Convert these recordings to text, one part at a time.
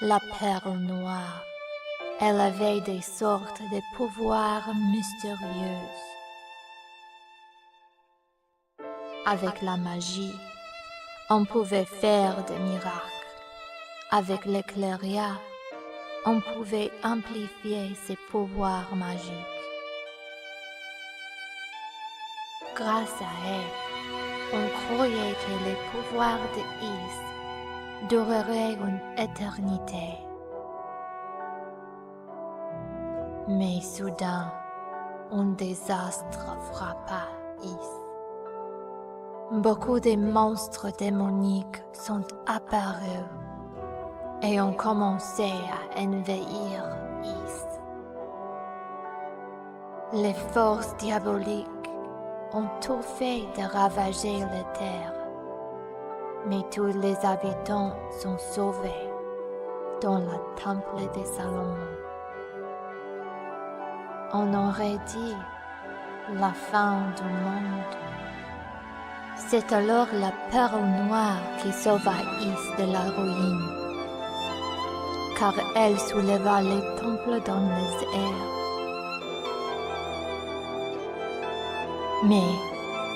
La perle noire, elle avait des sortes de pouvoirs mystérieux. Avec la magie, on pouvait faire des miracles. Avec l'éclairia, on pouvait amplifier ses pouvoirs magiques. Grâce à elle, on croyait que les pouvoirs de Is dureraient une éternité. Mais soudain, un désastre frappa Is. Beaucoup de monstres démoniques sont apparus et ont commencé à envahir Is. Les forces diaboliques ont tout fait de ravager la terre, mais tous les habitants sont sauvés dans le temple de Salomon. On aurait dit la fin du monde. C'est alors la perle noire qui sauva Is de la ruine, car elle souleva les temples dans les airs. Mais,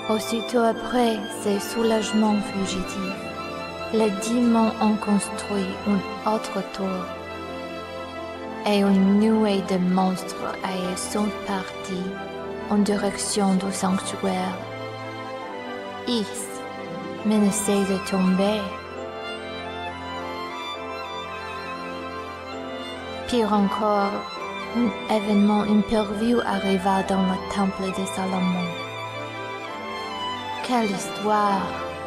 aussitôt après ces soulagements fugitifs, les démons ont construit une autre tour, et une nuée de monstres sont partis en direction du sanctuaire. Is menaçait de tomber. Pire encore, un événement imprévu arriva dans le temple de Salomon. Quelle histoire!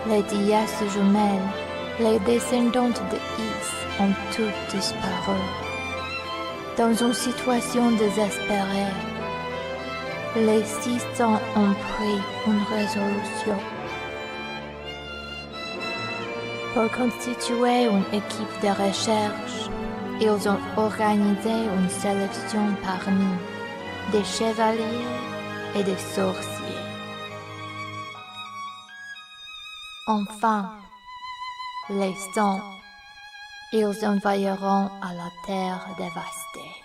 Les déesses jumelles, les descendantes de Is, ont toutes disparu. Dans une situation désespérée, les 600 ont pris une résolution. Pour constituer une équipe de recherche, ils ont organisé une sélection parmi des chevaliers et des sorciers. Enfin, les 100, ils envahiront à la terre dévastée.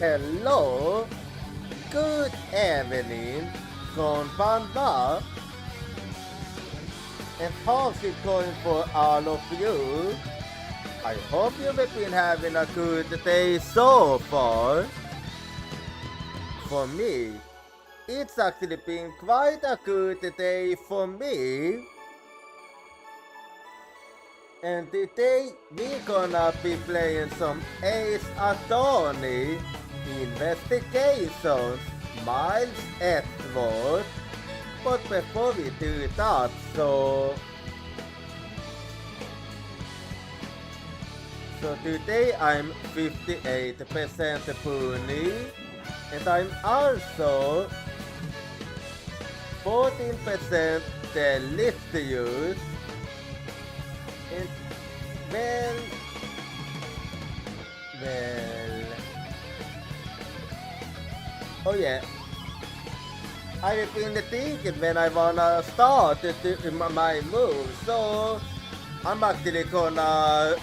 Hello, good evening, konbanwa, and how's it going for all of you? I hope you've been having a good day so far. For me, it's actually been quite a good day for me. And today we're gonna be playing some Ace Attorney Investigations Miles Edward. But before we do that, so today I'm 58% Puni, and I'm also 14% delicious. And well, oh yeah, I've been thinking when I wanna start my move, so I'm actually gonna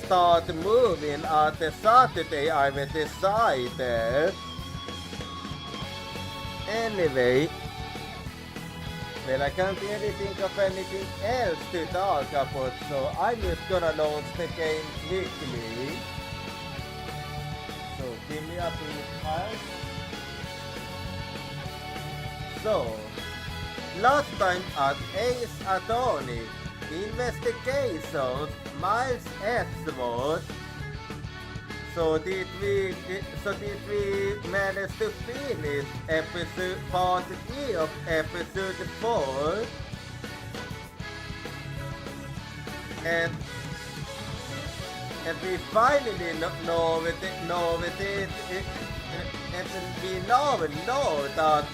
start moving at the Saturday I've decided. Anyway, well, I can't really think of anything else to talk about, so I'm just gonna launch the game quickly. So give me a brief time. So, last time at Ace Attorney Investigations Miles Edward, so did we manage to finish episode part 3 of episode 4? And we finally know that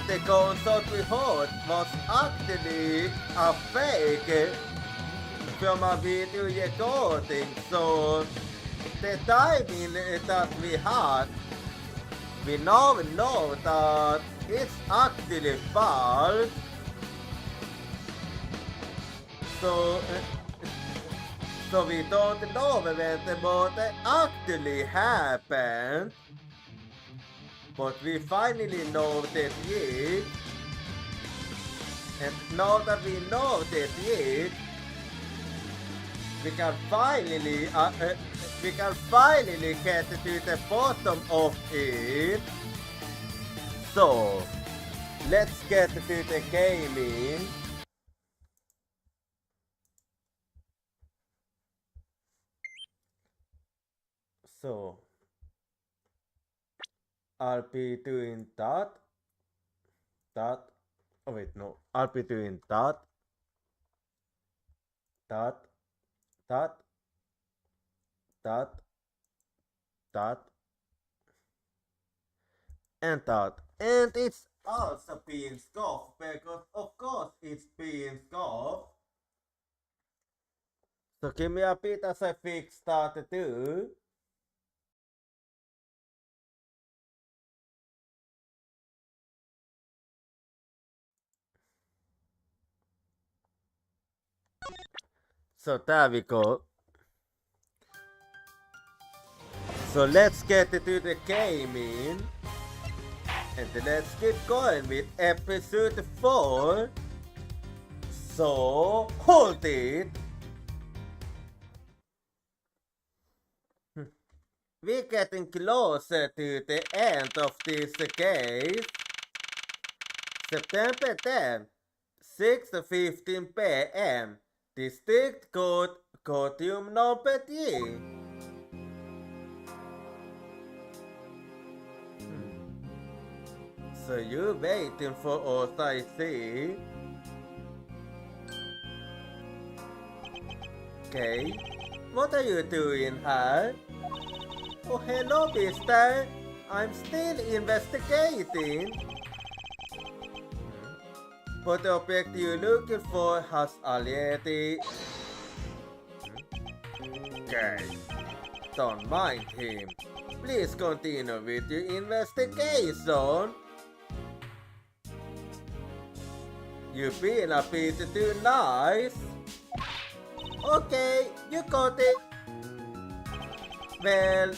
the consult we heard was actually a fake from a video recording, so the timing that we had, we now know that it's actually false. So we don't know when what actually happened, but we finally know that it. And now that we know that it, we can finally get to the bottom of it. So let's get to the gaming. So I'll be doing that. Oh wait, no. I'll be doing that. And that. And it's also being scoffed because of course it's being scoffed. So give me a bit as I fix that too. So there we go. So let's get to the gaming. And let's keep going with episode 4. So hold it. We're getting closer to the end of this case. September 10th, 6:15 p.m. District Court, Courtroom number 3. So you're waiting for us, I see. Okay, what are you doing here? Oh, hello, mister. I'm still investigating. But the object you're looking for has already... Okay, don't mind him. Please continue with your investigation. You've been a bit too nice. Okay, you got it. Well,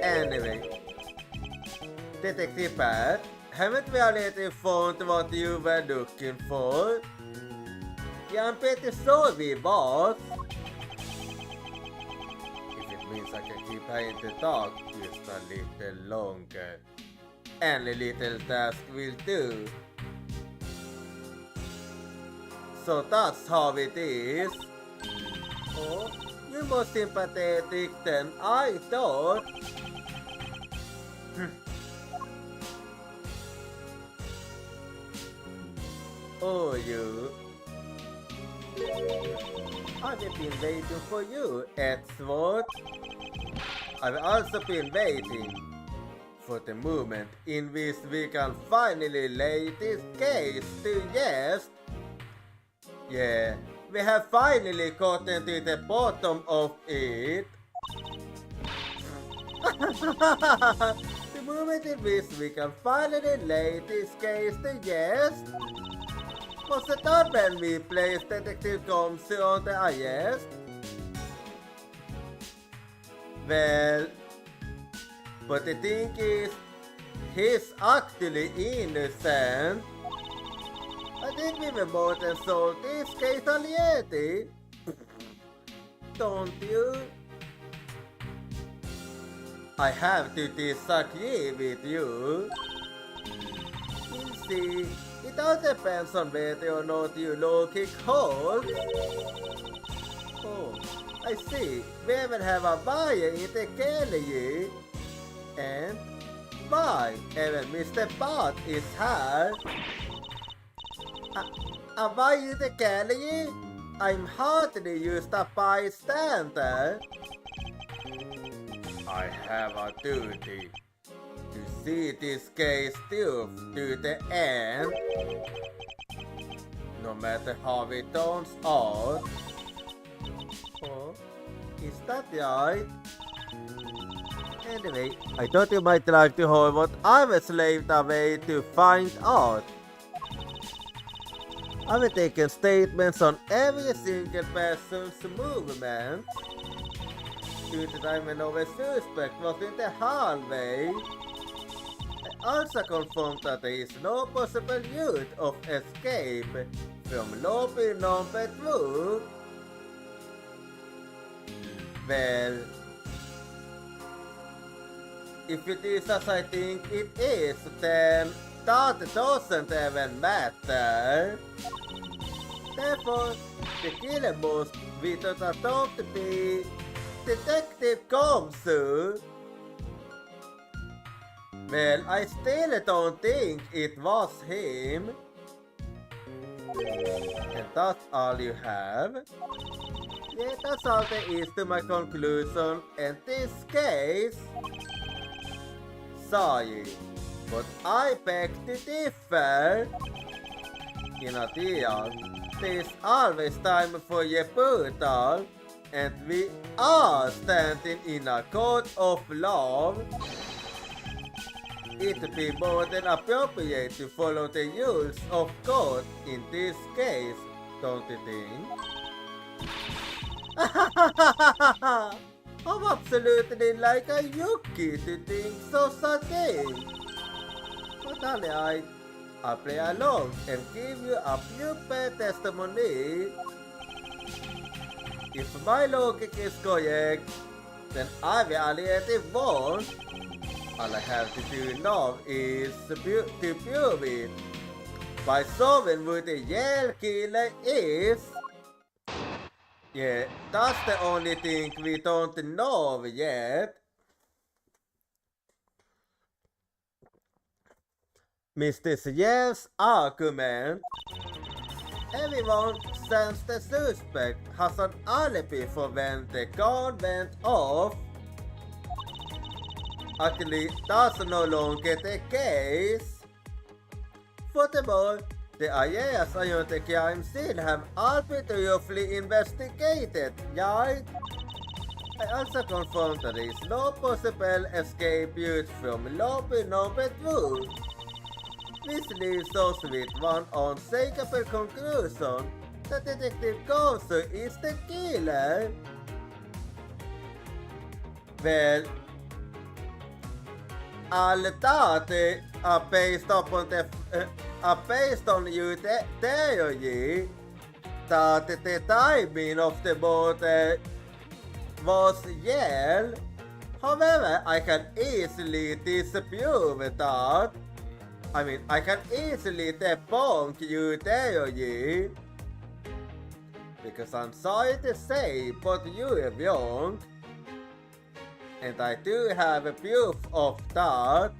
anyway, Detective Pat, haven't we already found what you were looking for? Yeah, I'm pretty sure we both. If it means I can keep trying to talk just a little longer, any little task will do. So that's how it is. Oh, you're more sympathetic than I thought. Oh, you. I've been waiting for you, Edward. I've also been waiting for the moment in which we can finally lay this case to rest. Yeah, we have finally gotten to the bottom of it. The moment in which we can finally lay this case to rest. Was it not when we placed Detective Gomsu on the arrest? Well, but the thing is, he's actually innocent. I think we were more than solved this case already. Don't you? I have to disagree with you. You see, it all depends on whether or not you low-kick holds. Oh, I see. We even have a buyer in the gallery. And why? Even Mr. Bot is here. Why in the gallery? I'm hardly used a bystander. I have a duty to see this case through to the end, no matter how it turns out. Oh, is that right? Anyway, I thought you might like to hear what I've slaved away to find out. I've taken statements on every single person's movement. To the time when our suspect was in the hallway. I also confirmed that there is no possible route of escape from lobby number 2. Well, if it is as I think it is, then that doesn't even matter. Therefore, the killer must be thought to be Detective Gomsu. Well, I still don't think it was him. And that's all you have? Yeah, that's all there is to my conclusion in this case. Sorry, but I beg to differ. In addition, there's always time for rebuttal, and we are standing in a court of law. It would be more than appropriate to follow the rules of court in this case, don't you think? I'm absolutely like a Yuki to think so thing. But alright, I'll play along and give you a few bad testimony. If my logic is correct, then I will already won. All I have to do now is to prove it by solving who the real killer is. Yeah, that's the only thing we don't know yet. Mr. Yev's argument. Everyone since the suspect has an alibi for when the gun went off. Actually, that's no longer the case. Furthermore, the areas around the crime scene have all been thoroughly investigated, right? I also confirmed that there is no possible escape route from lobby number 2. This leaves us with one unshakable conclusion that Detective Gomsu is the killer. Well, all thought are based upon your theory that the timing of the boat was yell. However, I can easily dispute that. I can easily debunk your theory. Because I'm sorry to say, but you are wrong. And I do have a proof of that,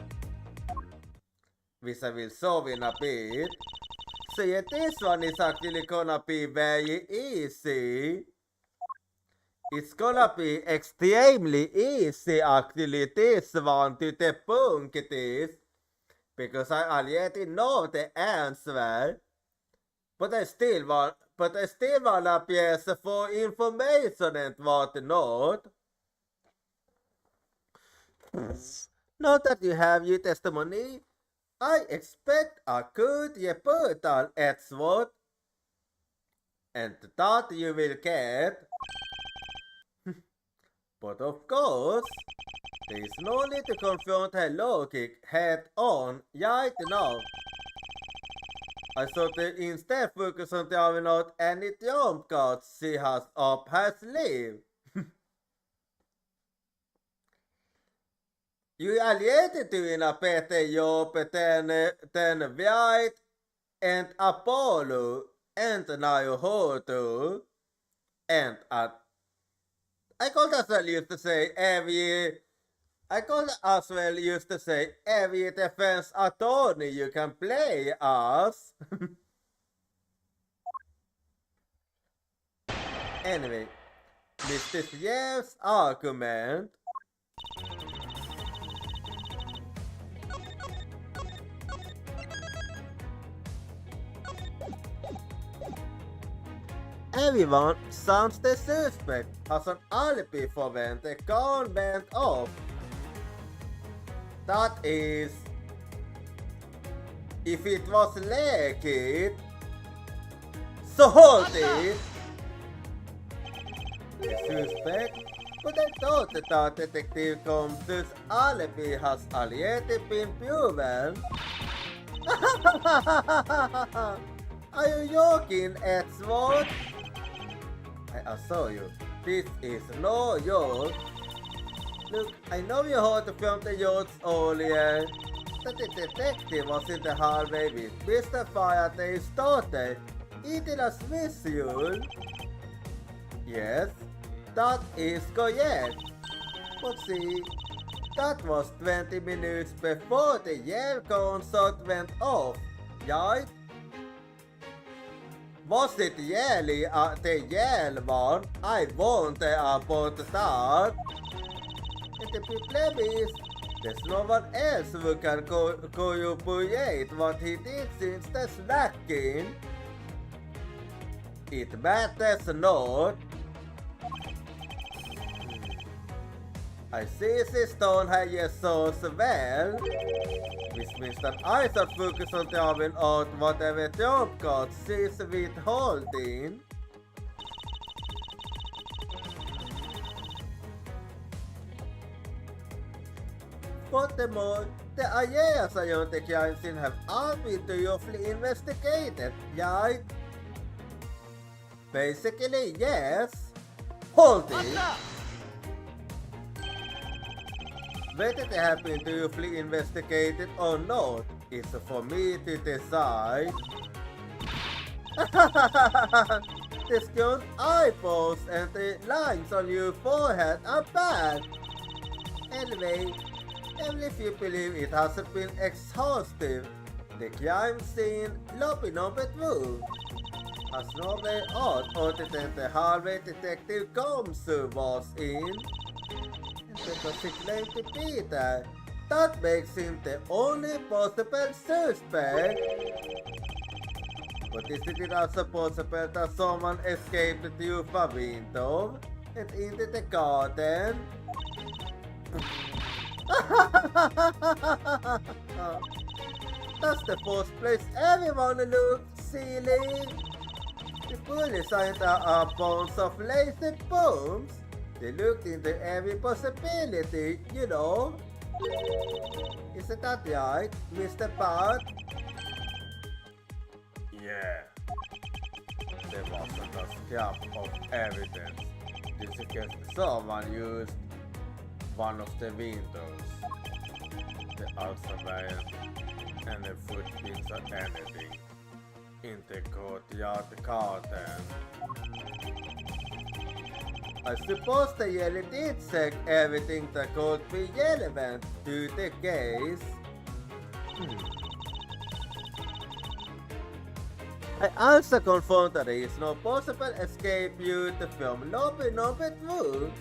which I will show in a bit. So yeah, this one is actually gonna be very easy. It's gonna be extremely easy actually, this one, to debunk this. Because I already know the answer. But I still wanna press for information and whatnot. Now that you have your testimony, I expect a good rebuttal expert, and that you will get. But of course, there is no need to confront her logic head on right now. I thought to instead focus on throwing out any trump cards she has up her sleeve. You already doing a better job than White and Apollo and Naruhodo and I could as well used to say every defense attorney you can play as. Anyway, Mr. Jeff's argument. Everyone sounds the suspect has an alibi for when the gun went off. That is, if it was naked, so hold it. The suspect, but I thought that Detective Combs' alibi has already been proven. Are you joking, Edward? I assure you, this is no joke. Look, I know you heard from the yachts earlier that the detective was in the hallway with Mr. Faraday's daughter eating a Swiss roll. Yes, that is correct. But see, that was 20 minutes before the Yale concert went off, right? Was it really the Yale one? I wonder about that. And the problem is, there's no one else who can corroborate what he did since the snacking. It matters not. I see this don't have your source well, which means that I should focus on throwing out whatever job cards she's withholding. Furthermore, the areas around the crime scene have all been thoroughly investigated, right? Basically, yes. Hold it! Whether they have been thoroughly investigated or not is for me to decide. The skilled eyeballs and the lines on your forehead are bad. Anyway, even if you believe it hasn't been exhaustive, the crime scene lobby number 2 has no way out other than the hallway Detective Gomsu was in. Because he claimed to be there, that makes him the only possible suspect. But isn't it also possible that someone escaped through a window and into the garden? That's the first place everyone looks silly. The police aren't a bunch of lazy bums. They looked into every possibility, you know. Isn't that right, Mr. Pot? Yeah. There wasn't a scrap of evidence to suggest someone used one of the windows. There also weren't any footprints or anything in the courtyard garden. I suppose they really did check everything that could be relevant to the case. I also confirmed that there is no possible escape route from lobby number 2.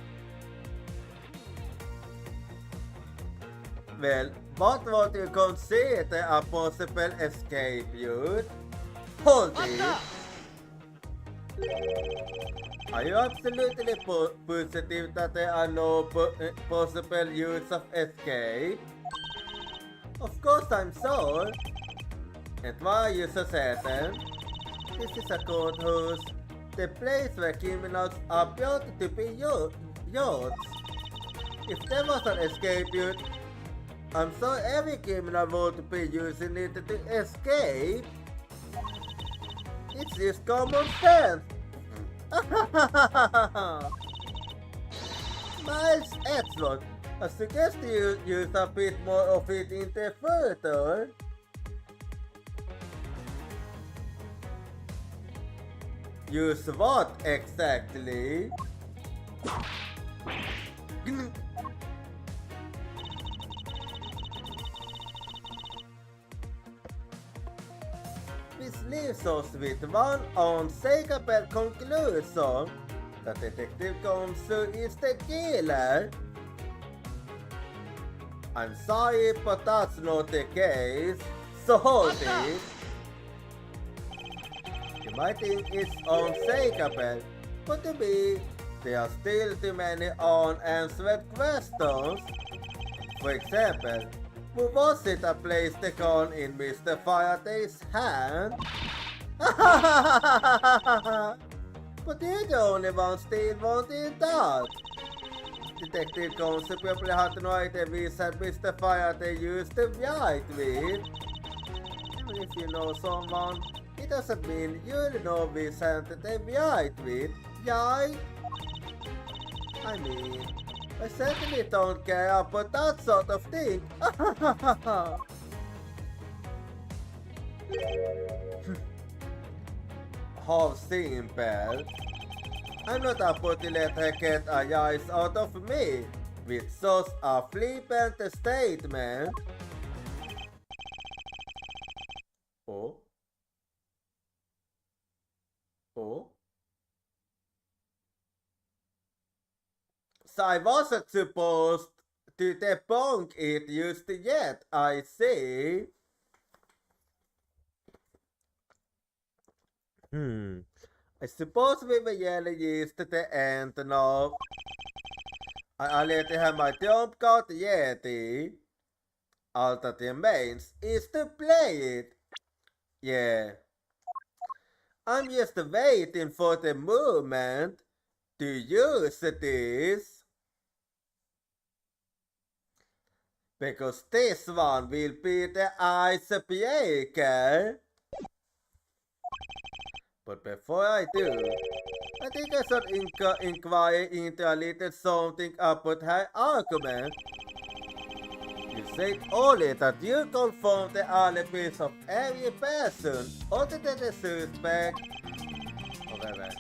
Well, what would you consider a possible escape route? Hold it! Are you absolutely positive that there are no possible routes of escape? Of course I'm sure. And why are you so certain? This is a courthouse, the place where criminals are brought to be yachts. If there was an escape route, I'm sure every criminal would be using it to escape. It's just common sense. Miles Edgeworth, I suggest you use a bit more of it in the future. Use what exactly? This leaves us with one unshakable conclusion. The Detective Gonzo is the killer. I'm sorry, but that's not the case. So hold it. You might think it's unshakable, but to me, there are still too many unanswered questions. For example, who was it that placed the gun in Mr. Faraday's hand? But you're the only one still wanting that. Detective Gonzo probably had no idea which hand Mr. Faraday used to write with. Even if you know someone, it doesn't mean you know which hand they write with, right? I mean, I certainly don't care about that sort of thing. How simple. I'm not about to let her get a rise out of me with such a flippant statement. Oh? Oh? So I wasn't supposed to debunk it just yet, I see. I suppose we were really used to the end now. I already have my jump card Yeti. All that remains is to play it. Yeah. I'm just waiting for the moment to use this. Because this one will be the icebreaker. But before I do, I think I should inquire into a little something about her argument. You said only that you confirmed the alibis of every person other than the suspect. However,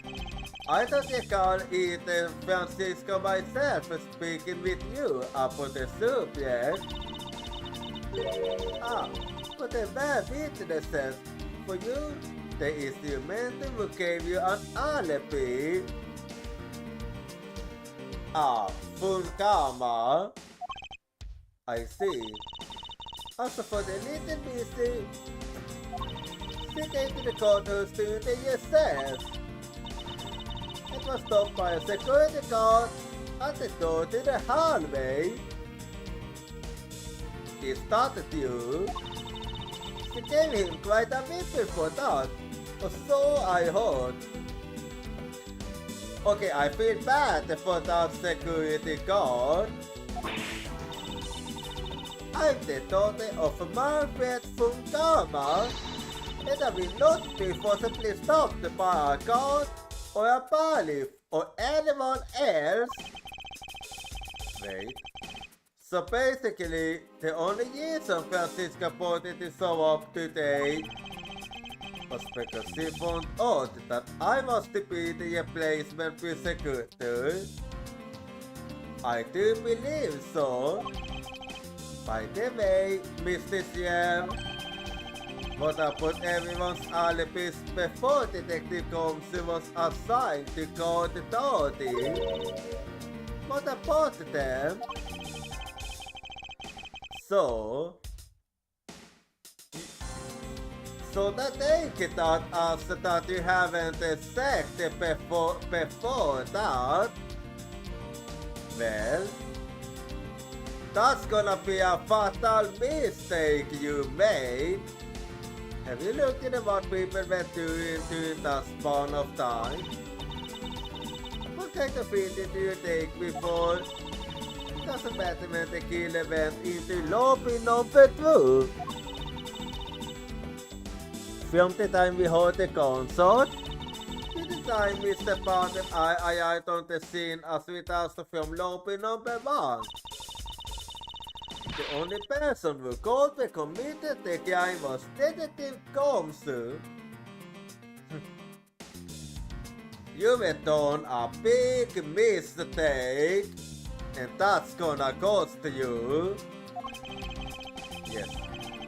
I thought you called Ethan Francisco myself speaking with you about the subject. But the bad witnesses for you. The instrumental who gave you an alibi. Funkama. I see. Also for the little busy, she came to the courthouse to the yourself. It was stopped by a security guard at the door to the hallway. He started you. She gave him quite a bit before that. Or so I heard. Okay, I feel bad for that security guard. I'm the daughter of Margaret from Ghana, and I will not be forcibly stopped by a guard or a bailiff or anyone else. Wait. So basically, the only reason Francisca wanted to show up today was because she found out that I must be the replacement prosecutor. I do believe so. By the way, Mr. Siem, what I put everyone's alibis before Detective Combs was assigned to guard the authority. What about them? So that they get out after that you haven't sacked before that, well, that's gonna be a fatal mistake you made. Have you looked at what people were doing during that span of time? What kind of video do you take before? It doesn't matter when the killer went into lobby number 2. From the time we heard the concert, to the time Mr. Bond and I arrived on the scene as we danced from lobby number 1. The only person who called the committed the crime was Detective Combs. You made done a big mistake, and that's gonna cost you. Yes.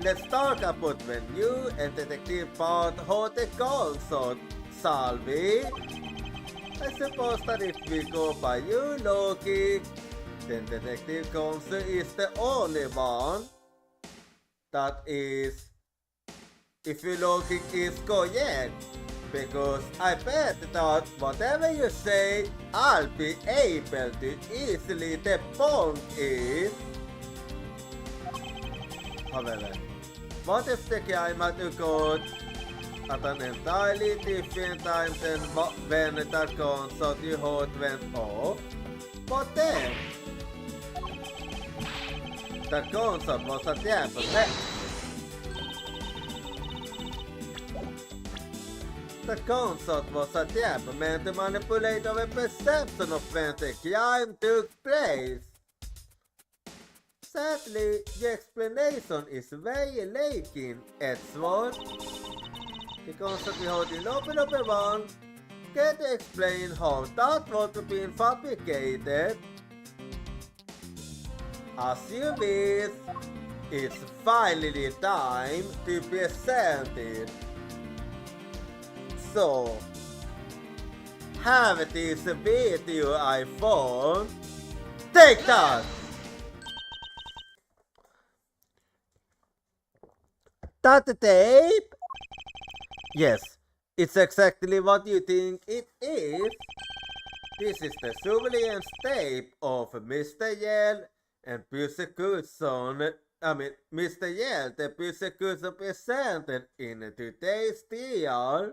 Let's talk about when you and Detective Bond hold the concert, shall we? I suppose that if we go by you, Loki, then Detective Combs is the only one. That is, if your logic is correct, because I bet that whatever you say, I'll be able to easily debunk it. However, what if the crime had occurred at an entirely different time than when that concert you heard went off? What then? That concert was at the Apple. The concert was a trap meant to manipulate our perception of when the crime took place. Sadly, the explanation is very lacking, Edgeworth. The concert we held in Open 1 can't explain how that would have been fabricated. As you wish, it's finally time to present it. So, have this video I found. Take that! That the tape? Yes, it's exactly what you think it is. This is the surveillance tape of Mr. Yell and prosecution. Mr. Yell, the prosecution presented in today's trial.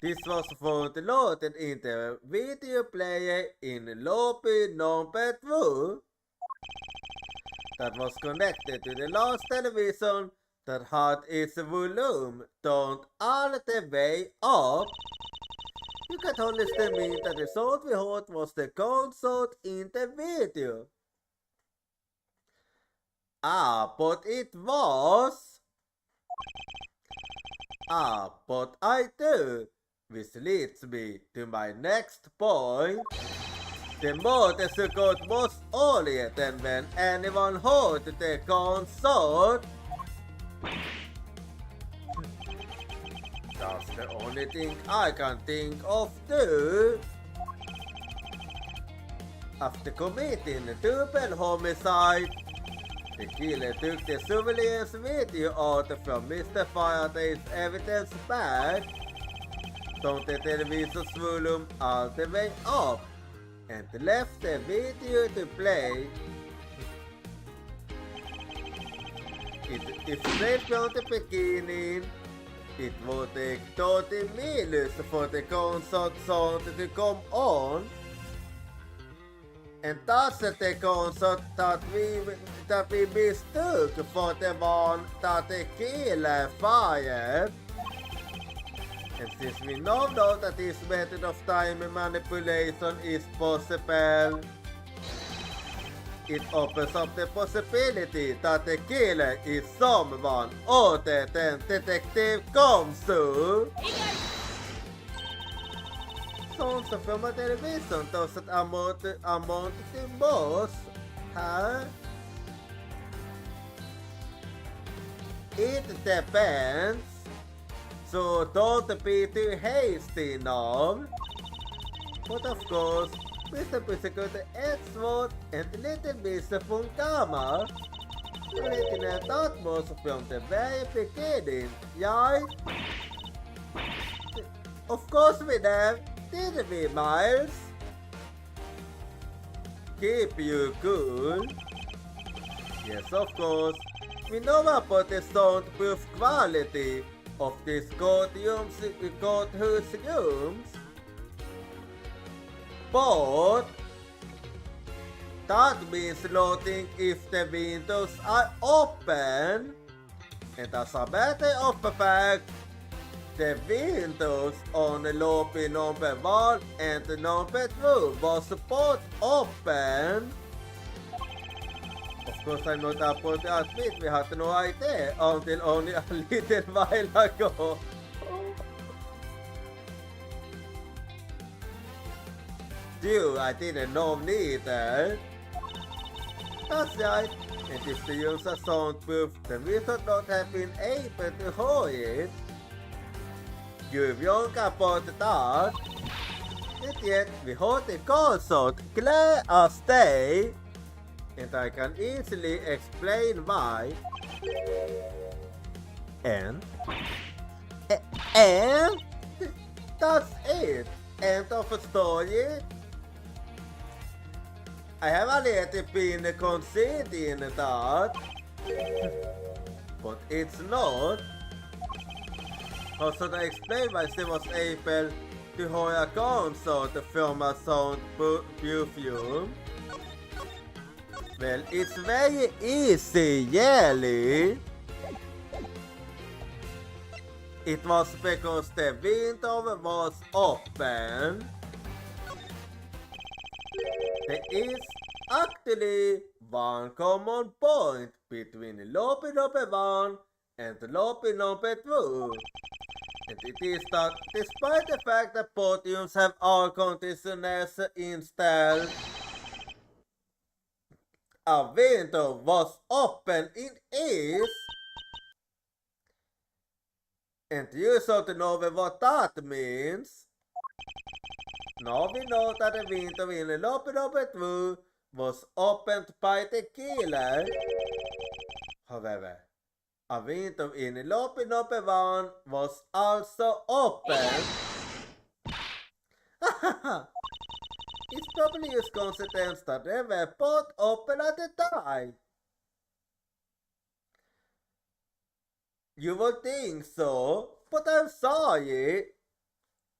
This was found loaded in the video player in lobby number 2 that was connected to the last television that had its volume turned all the way up. You can understand me that the sound we heard was the concert in the video. But it was. But I do. Which leads me to my next point. The motor occurred much earlier than when anyone heard the concert. That's the only thing I can think of too. After committing a double homicide, the killer took the surveillance video out from Mr. Faraday's evidence bag, turned the television's volume all the way up, and left the video to play. It's straight from the beginning, It will take 30 minutes for the concert song to come on. And that's the concert that we mistook for the one that the killer fired. And since we now know that this method of time manipulation is possible, it opens up the possibility that the killer is someone other than Detective Komsu. Som som filmar television trots att amount till boss här. It depends. So don't be too hasty now. But of course, Mr. Prosecutor Edgeworth and Little Mr. Funkama written at utmost from the very beginning, right? Of course we have, didn't we, Miles? Keep you cool. Yes, of course. We know about the soundproof quality of these courthouse rooms. But that means loading if the windows are open. And as a matter of fact, the windows on lobby number 1 and number 2 was both open. Of course, I'm not able to admit we had no idea until only a little while ago. Dude, I didn't know neither. That's right. And if the user soundproof, then we should not have been able to hear it. You've young about that. And yet, we heard the concert clear as day. And I can easily explain why. And that's it. End of the story. I have a little been conceding that, but it's not. How should I explain why she was able to hear a concert from a sound perfume? Well, it's very easy, really. It was because the window was open. There is actually one common point between lobby number 1 and lobby number 2. And it is that despite the fact that podiums have air conditioners installed, a window was open in east. And you should know what that means. Now we know that the window in lobby number 2 was opened by the killer. However, a window in lobby number 1 was also open. It's probably a coincidence that they were both open at the time. You would think so, but I'm sorry.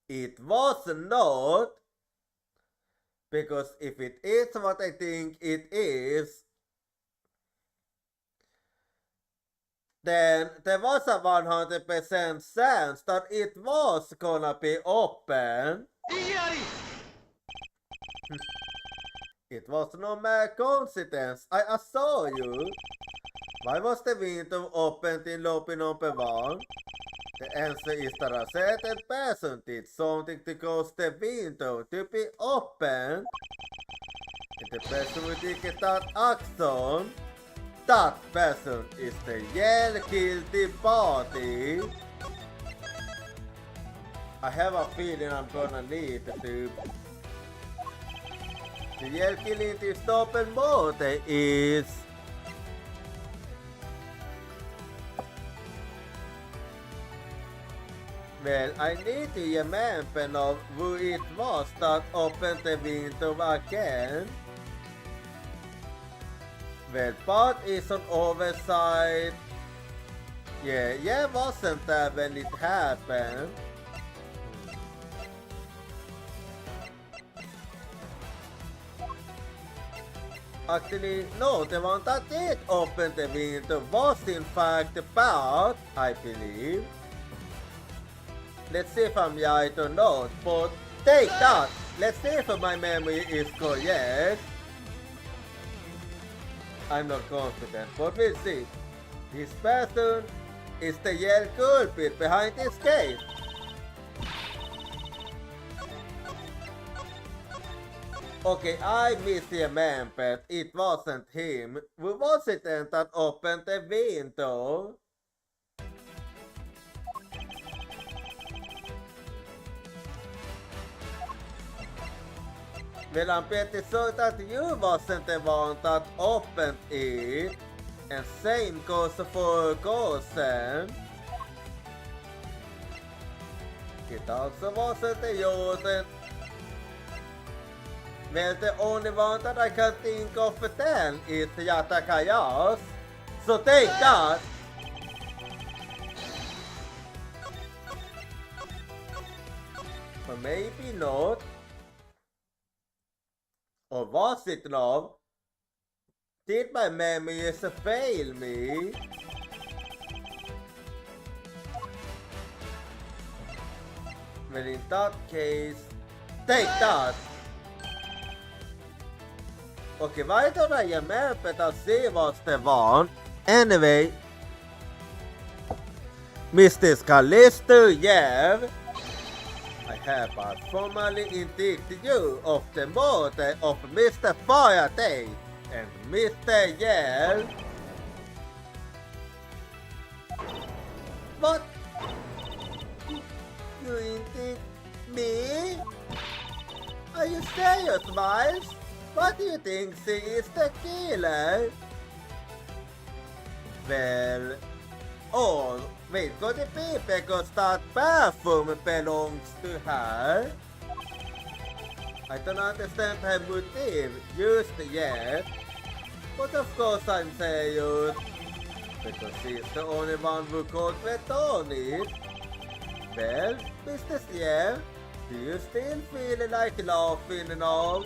It was not. Because if it is what I think it is, then there was a 100% chance that it was gonna be open. It was no mere coincidence, I assure you. Why was the window opened in lobby number 1? The answer is that a certain person did something to cause the window to be open. And the person who did that action, that person is the yell guilty body. I have a feeling I'm gonna need to. The yell killing to stop and body is. Well, I need to remember now who it was that opened the window again. Well, part is on oversight. Yeah, wasn't there when it happened. Actually, no, the one that did open the window was in fact the bat, I believe. Let's see if I'm right or not, but take that! Let's see if my memory is correct. I'm not confident, but we'll see. This person is the real culprit behind this case. Okay, I misremembered. It wasn't him. Who was it then that opened the window? Well, I'm pretty sure that you wasn't the one that opened it. And same goes for Gosen. It also wasn't the Jordan. Well, the only one that I can think of then is Yatakayas. So take that! Or maybe not. Or was it not? Did my memories fail me? Well, in that case, take that! Okay, why don't I remember that she was the one? Anyway, Mr. Callisto, yeah. I have formally indicted you of the murder of Mr. Faraday and Mr. Yell. What? You indict me? Are you serious, Miles? What do you think she is the killer? Well, oh, wait, could it be because that bathroom belongs to her? I don't understand her motive used yet, but of course I'm serious, because she's the only one who could return it. Well, Mr. Sierra, do you still feel like laughing and all?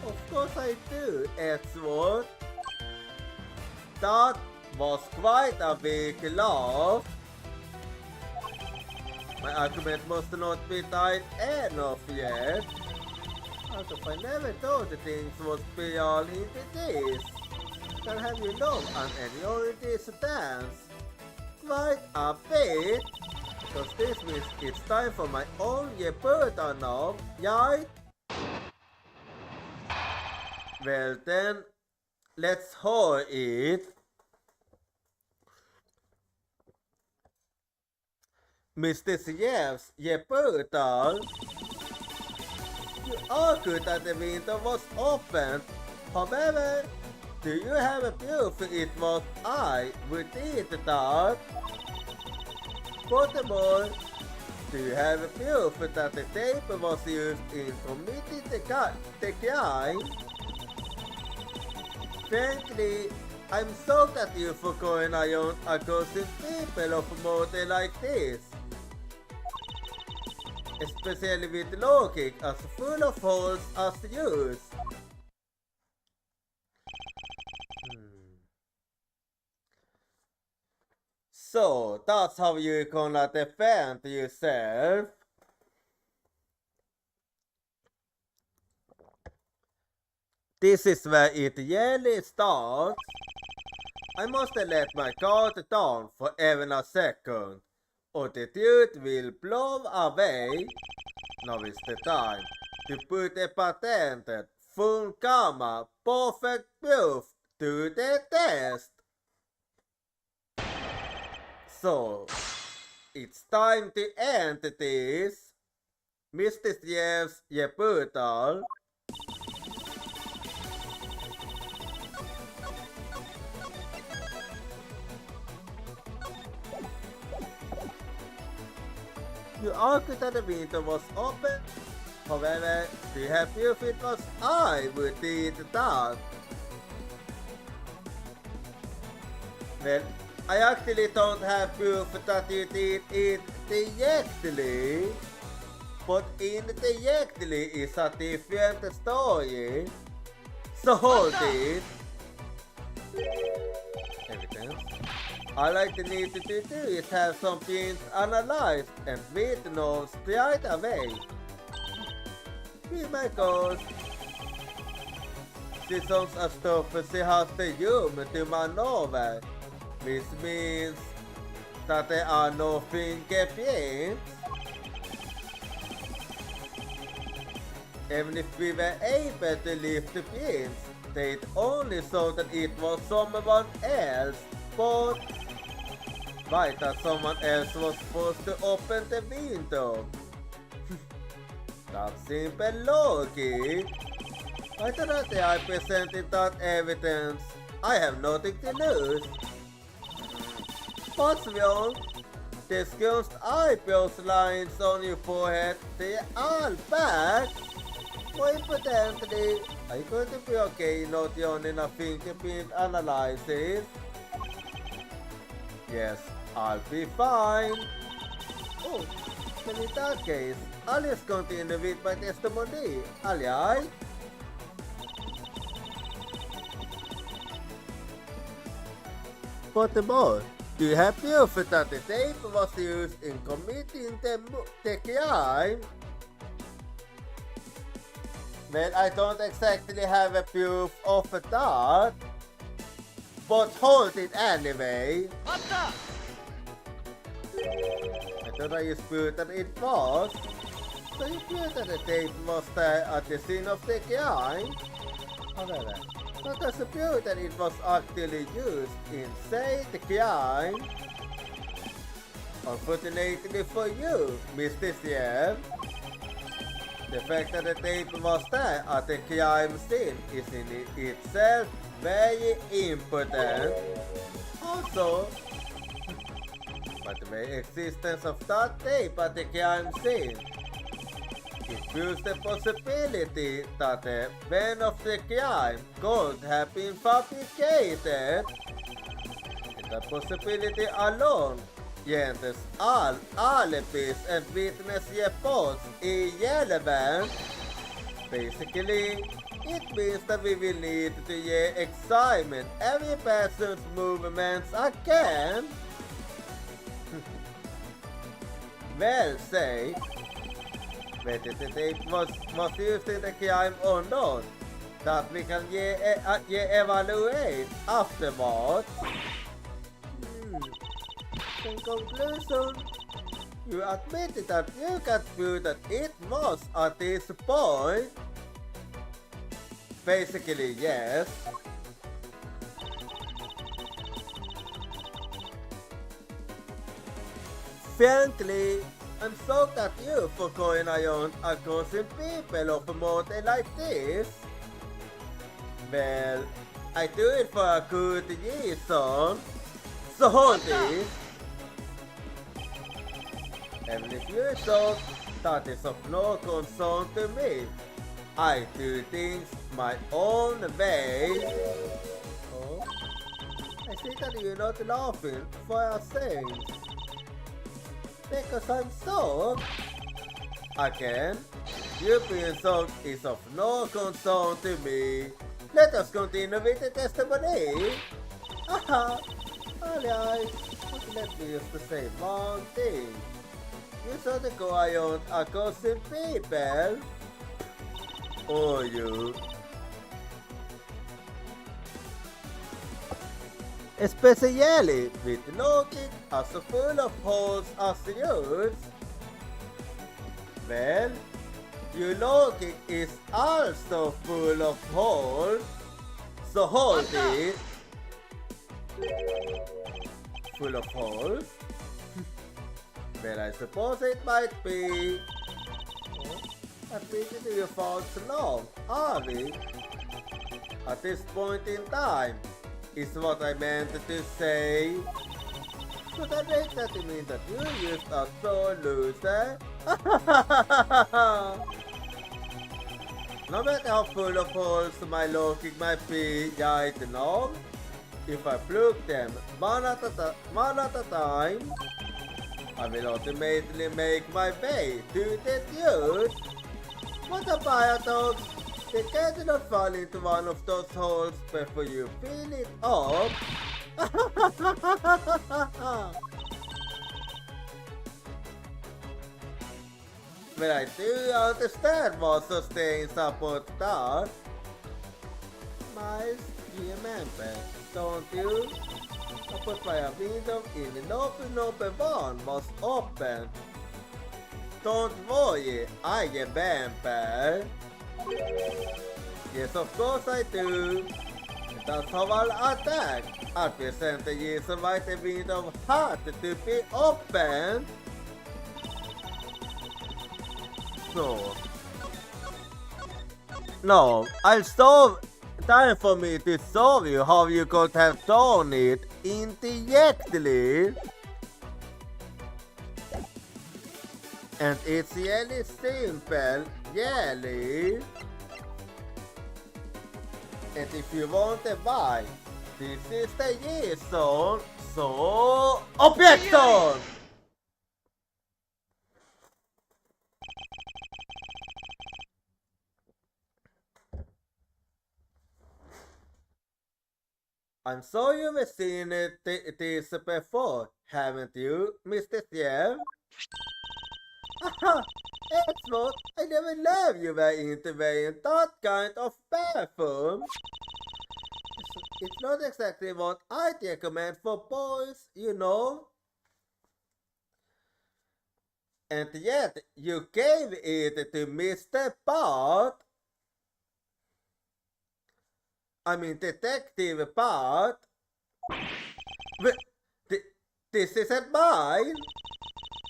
Of course I do, Edward. That was quite a big laugh. My argument must not be tied enough yet. As if I never thought the things would be all into this. Then have you known an annuity dance? Quite a bit. Because this means it's time for my own birthday now, right? Well then, let's hold it. Mr. Siev's birthday. You argued that the window was open. However, do you have a proof it was I who did that? Furthermore, do you have a proof that the tape was used in committing the crime? Frankly, I'm shocked at you for going around accusing people of murder like this. Especially with logic as full of holes as yours. So, that's how you're gonna defend yourself. This is where it really starts. I must let my guard down for even a second, or the truth will blow away. Now is the time to put a patented, full gamma, perfect proof to the test. So, it's time to end this. Mr. Stiev's rebuttal. You argued that the window was open. However, do you have proof it was I who did that? Well, I actually don't have proof that you did it directly, but indirectly is a different story. So hold it. Evidence. All I need to do is have some pins analyzed and read the notes straight away. Be my ghost. Systems are stuff has the room to maneuver, which means that there are no fingerprints. Even if we were able to lift the pins, they'd only show that it was someone else, but why that someone else was supposed to open the window? That's simple logic. Why don't I presented that evidence? I have nothing to lose. What's wrong? These ghost eyebrows lines on your forehead, they are back. More importantly, are you going to be okay not running a fingerprint analysis? Yes, I'll be fine. Oh, then in that case, I'll just continue with my testimony, alright? Furthermore, do you have proof that the tape was used in committing the crime? Well, I don't exactly have a proof of that, but hold it anyway. I thought I just proved that it was. So you proved that the tape was there at the scene of the crime? However, but does it prove that it was actually used in, say, the crime? Unfortunately for you, Mr. Chef, the fact that the tape was there at the crime scene is in itself very important. Also, by the very existence of that tape at the crime scene, it proves the possibility that the event of the crime could have been fabricated. And that possibility alone renders all alibis and witness reports irrelevant. Basically, it means that we will need to re-examine every person's movements again. Well, say, whether the tape was used in the crime or not, that we can re-evaluate afterwards. In conclusion, you admitted that you can prove that it was at this point. Basically, yes. Frankly, I'm shocked at you for going around accusing people of a murder like this. Well, I do it for a good reason. So hold it. And if you thought that is of no concern to me, I do things my own way. Oh, I see that you're not laughing for a saying. Because I'm shocked. Again, you being shocked is of no concern to me. Let us continue with the testimony. Aha! Alright, but let me just say one thing. You saw the go around accusing people. Or you. Especially with logic as full of holes as yours. Well, your logic is also full of holes. So hold it. Full of holes? Well, I suppose it might be. At least you found long, are we? At this point in time, is what I meant to say. Should I make that mean that you used a sore loser? No matter how full of holes my logic might be right now, If I plug them one at a time, I will ultimately make my way to the dude. What a paradox! They cannot fall into one of those holes before you fill it up. But I do understand what sustains support does. Miles, you remember, don't you? I put my window in an open one was open. Don't worry, I remember. Yes, of course I do. That's how I'll attack. I'll present the reason why the window had to be open. No, I'll solve. Time for me to show you how you could have done it indirectly. And it's really simple, really. And if you wonder why, this is the reason. So, objection! I'm sure you've seen this before, haven't you, Mr. Thiev? Aha! Expert, I never knew you were into wearing that kind of perfume. It's not exactly what I'd recommend for boys, you know. And yet, you gave it to Mr. Bart. I mean, Detective Bart. This isn't mine.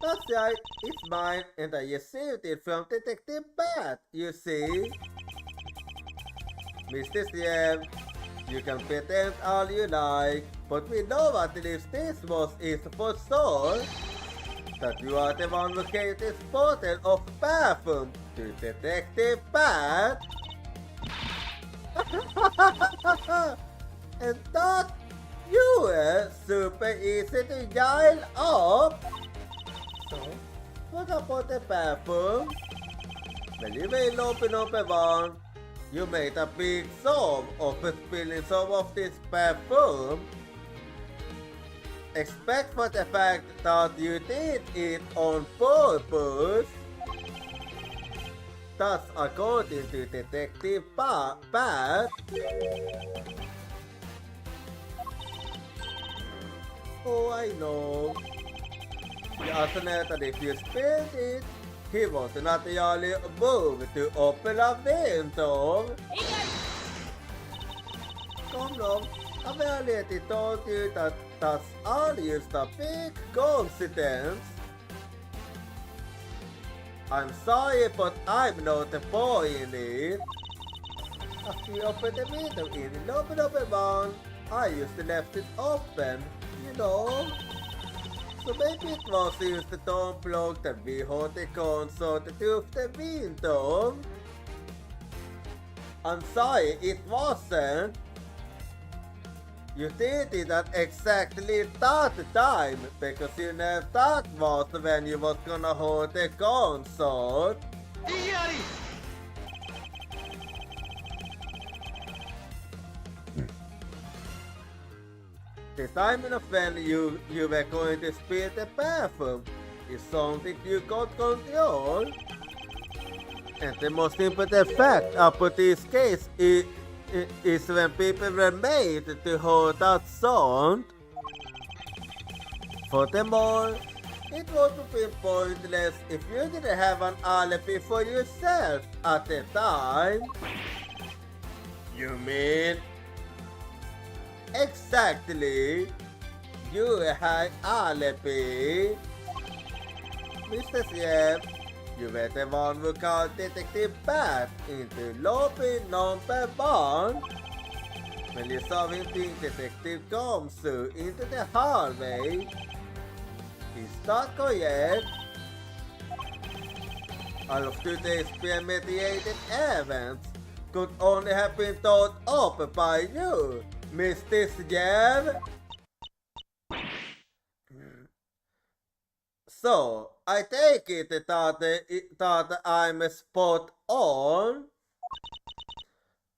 That's right, it's mine, and I received it from Detective Bart, you see. Mr. Thiev, you can pretend all you like, but we know what this was is for sure. That you are the one who gave this bottle of perfume to Detective Bart. And that you were super easy to dial up. So, what about the perfume? When you will open one, you made a big sum of spilling some of this perfume. Except for the fact that you did it on purpose. That's according to Detective Bart. Oh, I know. The alternate if you spilled it, he was not the only move to open a window. Come on, I've already told you that that's only a big coincidence. I'm sorry, but I'm not the boy in it. After you open the window in an open one, I used to left it open, you know. So maybe it was used to unplug the VHS console to the window. I'm sorry, it wasn't. You did it at exactly that time because you knew that was when you was gonna hold the console. The timing of when you were going to spill the perfume is something you got control. And the most important fact about this case is when people were made to hold that sound. Furthermore, it would have been pointless if you didn't have an alibi for yourself at the time. You mean? Exactly. You had alibi. Mr. Thiev, you were the one who called Detective Bart into lobby number 1. When you saw him bring Detective Gomsu into the hallway. Is that correct? All of today's premeditated events could only have been thought up by you, Mr. Jam. So, I take it that I'm spot on.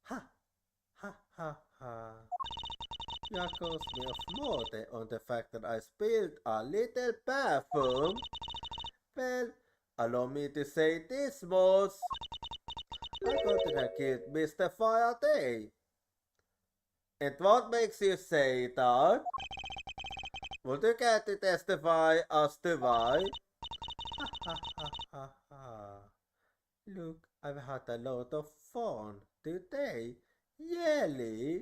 Ha, ha, ha, ha. You accuse me of murder on the fact that I spilled a little perfume. Well, allow me to say this, boss. I couldn't have killed Mr. Faraday. And what makes you say that? Would you care to testify as to why? Ha ha ha ha ha. Look, I've had a lot of fun today. Really?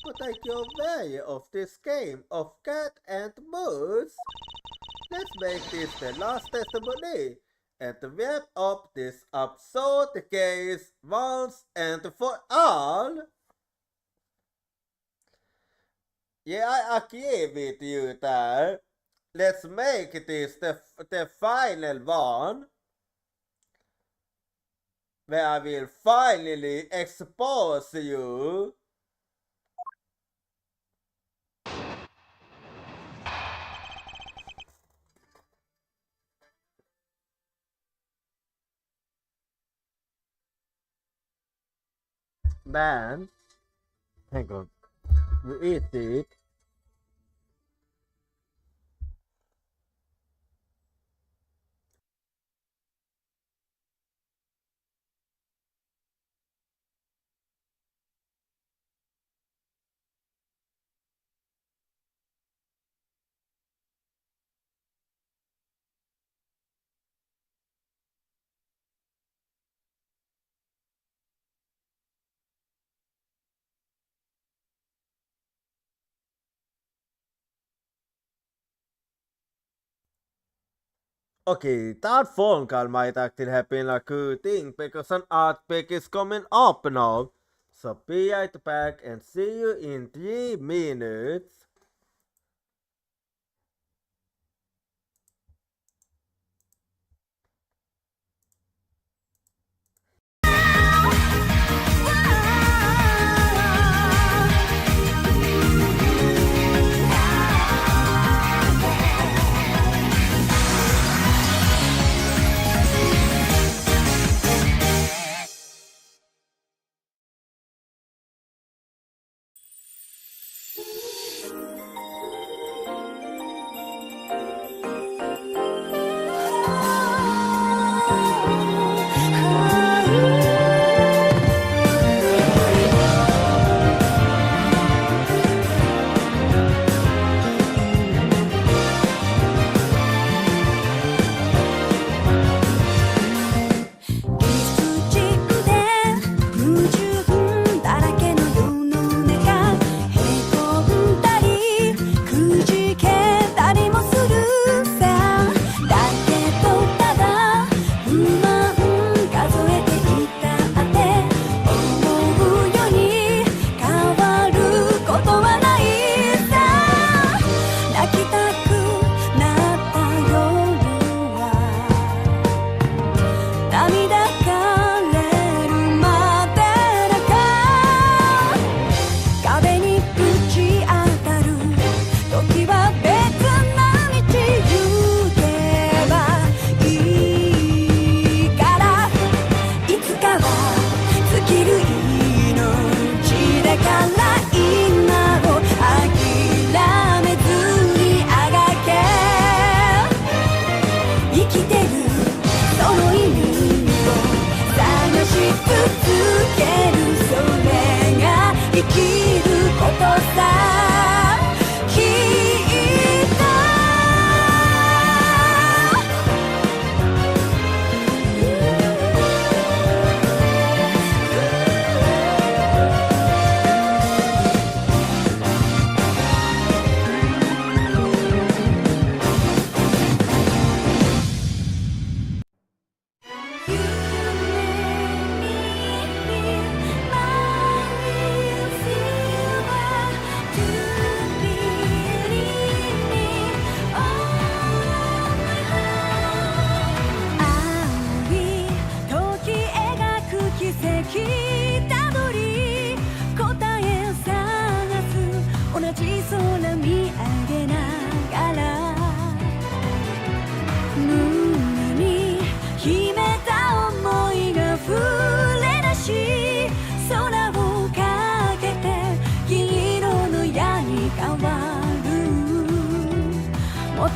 But I go way of this game of cat and mouse. Let's make this the last testimony and wrap up this absurd case once and for all. Yeah, I agree with you there. Let's make this the final one, where I will finally expose you. Man, hang on. You eat it. Okay, that phone call might actually have been a good thing because an art pick is coming up now. So be right back and see you in 3 minutes.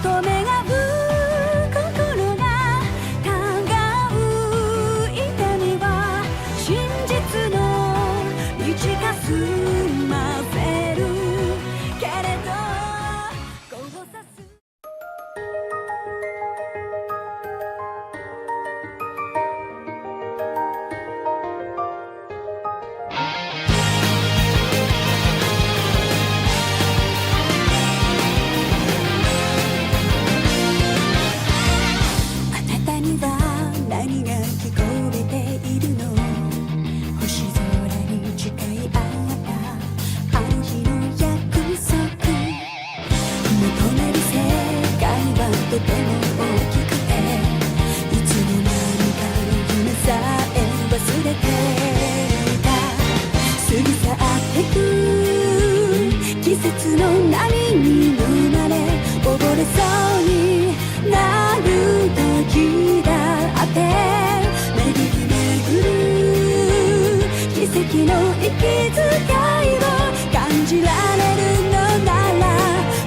求め合う心が互う痛みは真実の道が済ませるけれど交差すあなたには何が聞こえているの星空に誓い合ったあの日の約束求める世界はとても大きくていつの間にか夢さえ忘れていた過ぎ去ってく季節の波に飲まれ溺れそうになる時だって巡り巡る奇跡の息遣いを感じられるのなら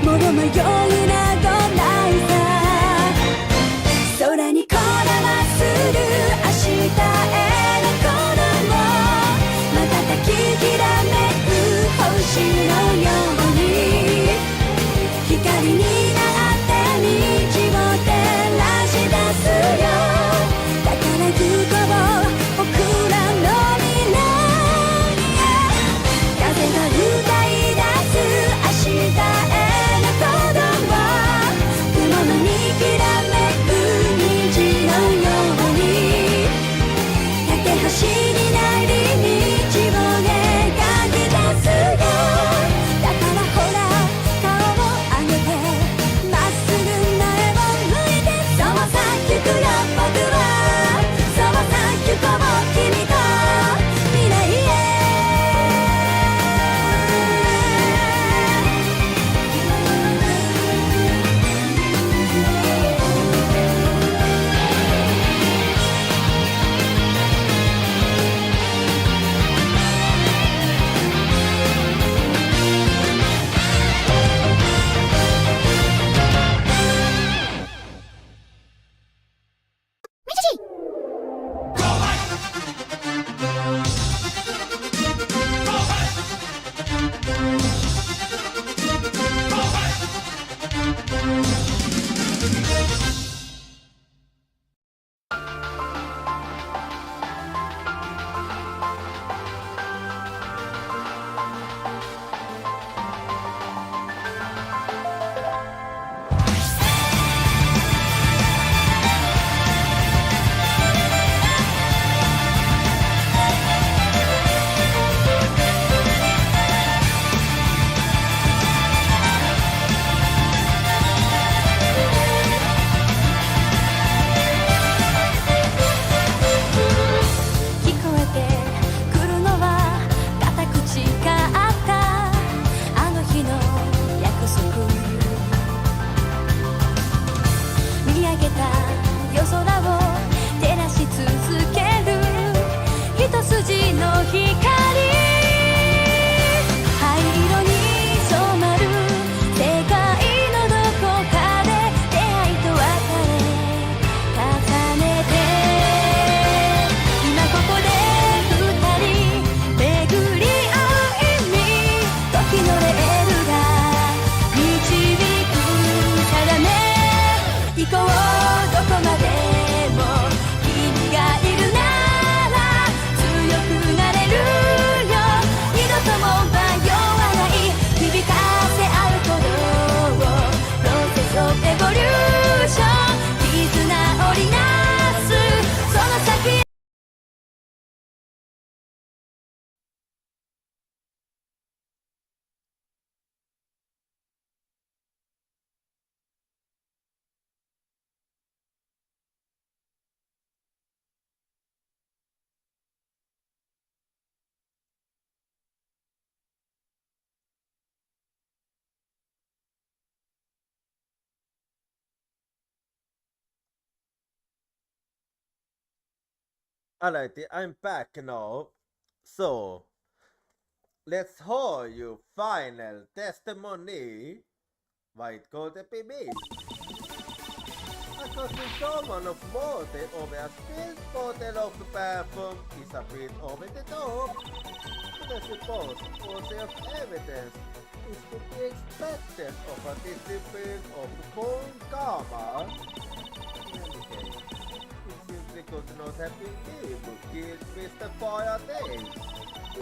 もう迷うなどないさ空にこだまする明日への鼓動瞬ききらめく星のように光になって道を照らし出すよ宝具を僕らの未来へ風が歌い出す明日への鼓動雲のにきらめく虹のように架け橋になり道を描き出すよだからほら顔を上げてまっすぐ前を向いてそうさ行くよ僕はそうさ行こう君と未来へ聞こえてくるのは固く誓ったあの日の約束見上げた夜空を照らし続ける一筋の光灰色に染まる世界のどこかで出会いと別れ重ねて今ここで二人巡り合う意味時のレールが導く定め行こうどこまでも君がいるなら強くなれるよ二度とも迷わない響かせ合う鼓動をプロセスオブエボリューション絆織りなすその先へAlrighty, I'm back now. So, let's hold your final testimony. White Coat PB. Accusing someone of murder over a spilled bottle of perfume is a bit over the top, but I suppose also of evidence is to be expected of a discipline of full karma. In any case, it simply could not have been me who killed Mr. Faraday. I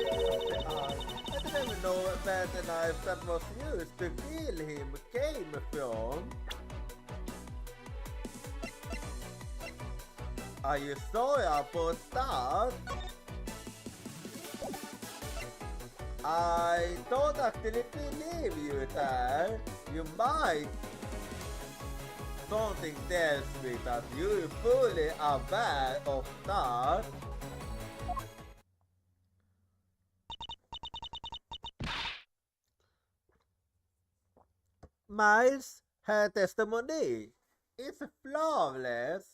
don't even know where the knife that was used to kill him came from. Are you sorry about that? I don't actually believe you there. You might. Something tells me that you're fully aware of that. Miles, her testimony is flawless.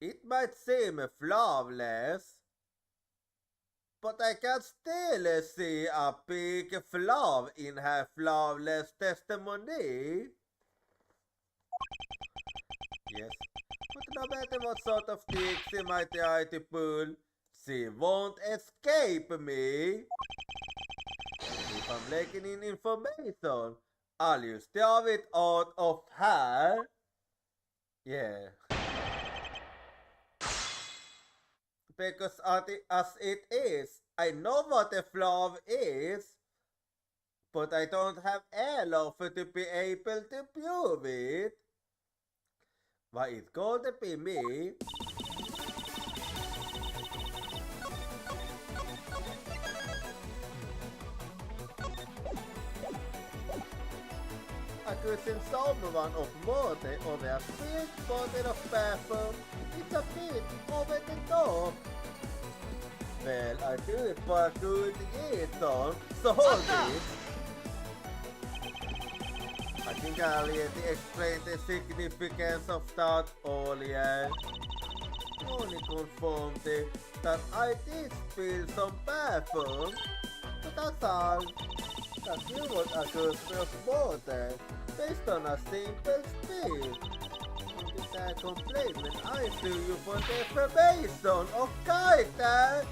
It might seem flawless, but I can still see a big flaw in her flawless testimony. Yes, but no matter what sort of tricks she might try to pull, she won't escape me. If I'm lacking in information, I'll just tear it out of her. Yeah. Because as it is, I know what a flaw is, but I don't have enough to be able to prove it. Why, it's going to be me. Accusing someone of murder over a spilled bottle of perfume is a bit over the top. Well, I do it for a good reason, so hold it. I think I already explained the significance of that earlier. Only confirmed that I did spill some perfume, but that's all. That you would accuse me of murder based on a simple spill. Is that a complaint when I sue you for defamation of character?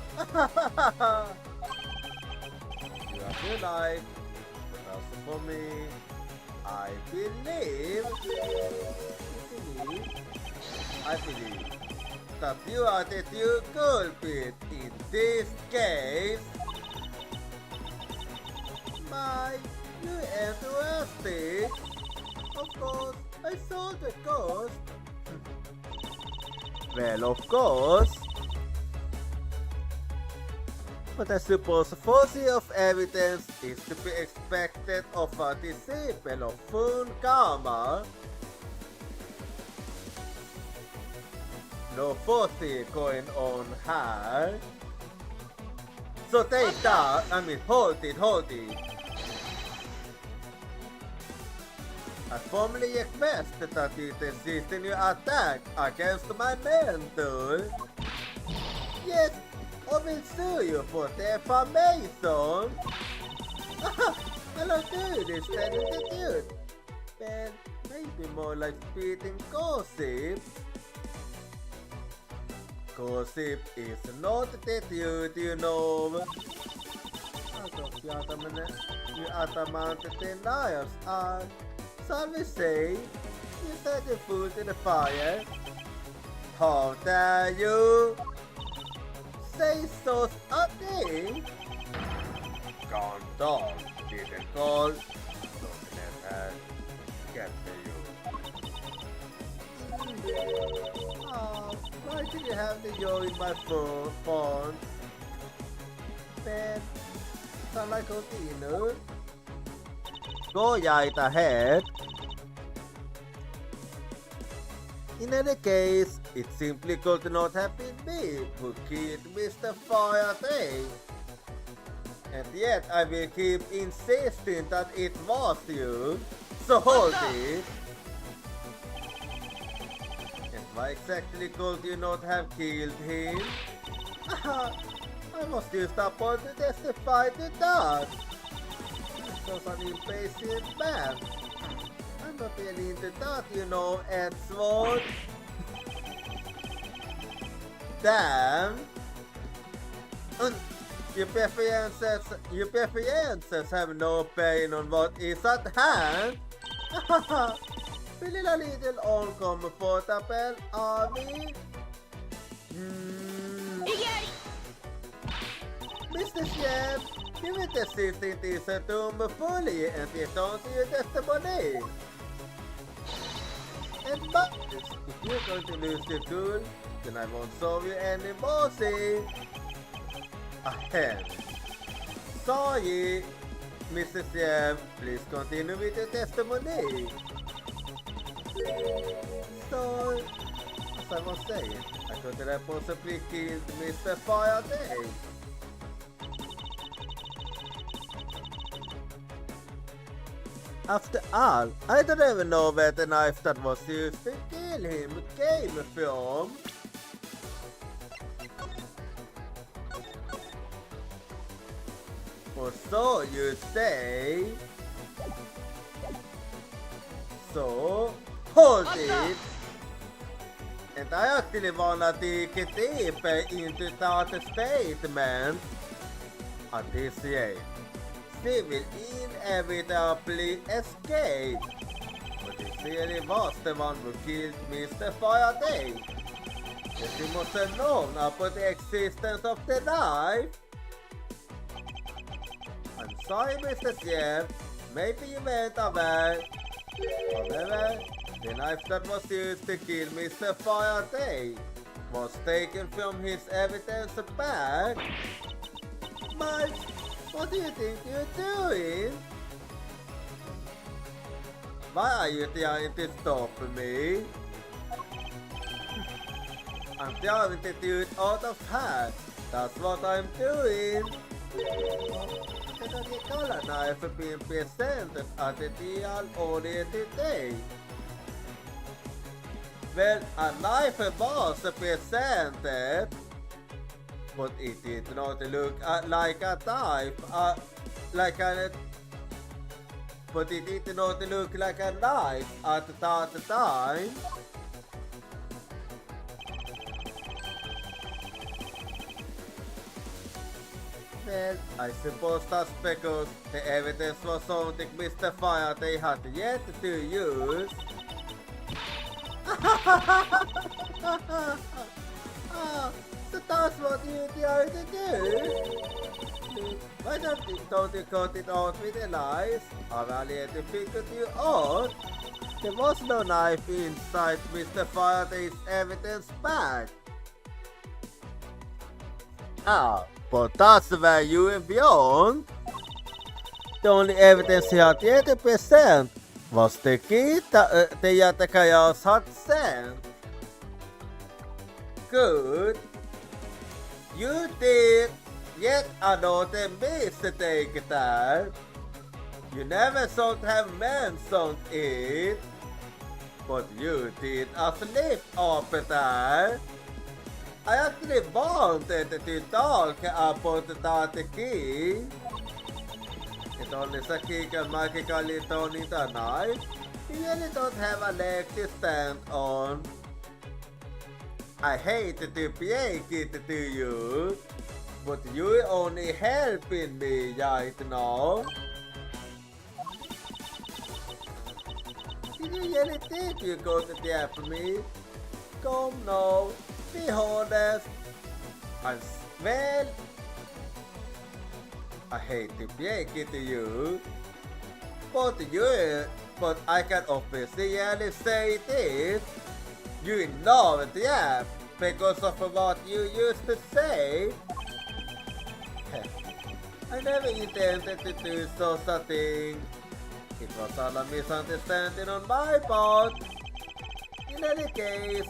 You have your life, but as for me, I believe that you are the true culprit in this case. My, you interesting? Of course, I saw the ghost. Well, of course. But I suppose force of evidence is to be expected of a disciple of full karma. No forcing going on here. So take that, hold it. I formally request that you desist in your attack against my mentor. Yes, I will sue you for defamation. I don't do this telling the truth. Well, maybe more like speaking gossip. Gossip is not the truth, you know. You adamant deniers are, shall we say, you set your foot in the fire. How dare you say such a thing? Calm down, little girl. Don't let her get to you. Why do you have the yo in my phone? Ben, sound like continue. Go right ahead. In any case, it simply could not have been me who killed Mr. Faraday. And yet I will keep insisting that it was you. So hold it. And why exactly could you not have killed him? I was just about to testify to that. This was an impatient man. I'm not really into that, you know, Edward. Damn. Your preferences have no bearing on what is at hand. Feeling a little uncomfortable, are we? Mr. Chef, you will assist in this room fully and get on to your testimony. And but if you're going to lose your cool, then I won't solve you any mercy. Ahead. Sorry, Mr. Chef, please continue with your testimony. So, as I was saying, I could have possibly killed Mr. Faraday. After all, I don't even know where the knife that was used to kill him came from. Or so you say. So, hold it! And I actually wanna dig deeper into that statement. At this rate, she will inevitably escape. But if she really was the one who killed Mr. Faraday, then she must have known about the existence of the knife. I'm sorry, Mr. Chef, maybe you weren't aware. However, the knife that was used to kill Mr. Faraday was taken from his evidence bag. But what do you think you're doing? Why are you trying to stop me? I'm trying to do it out of hand. That's what I'm doing. Can you call a knife being presented at the deal earlier today? Well, a knife was presented, but it did not look like a knife, but it did not look like a knife at that time. Well, I suppose that's because the evidence was something Mr. Faraday had yet to use. So that's what you trying to do? Why don't you cut it out with a knife? I've already figured you out. There was no knife inside Mr. Faraday's evidence bag. But that's where you and beyond. The only evidence he had yet to present was the key the Yatakayas had sent. Good. You did yet another mistake there. You never should have mentioned it, but you did a slip up there. I actually wanted to talk about that key. It only a key can magically turn into a knife. You really don't have a leg to stand on. I hate to break it to you, but you're only helping me right now. Did you really think you could help me? Come now, be honest. Well, I hate to break it to you, but I can obviously say this. You know it, yeah, because of what you used to say. I never intended to do such a thing. It was all a misunderstanding on my part. In any case,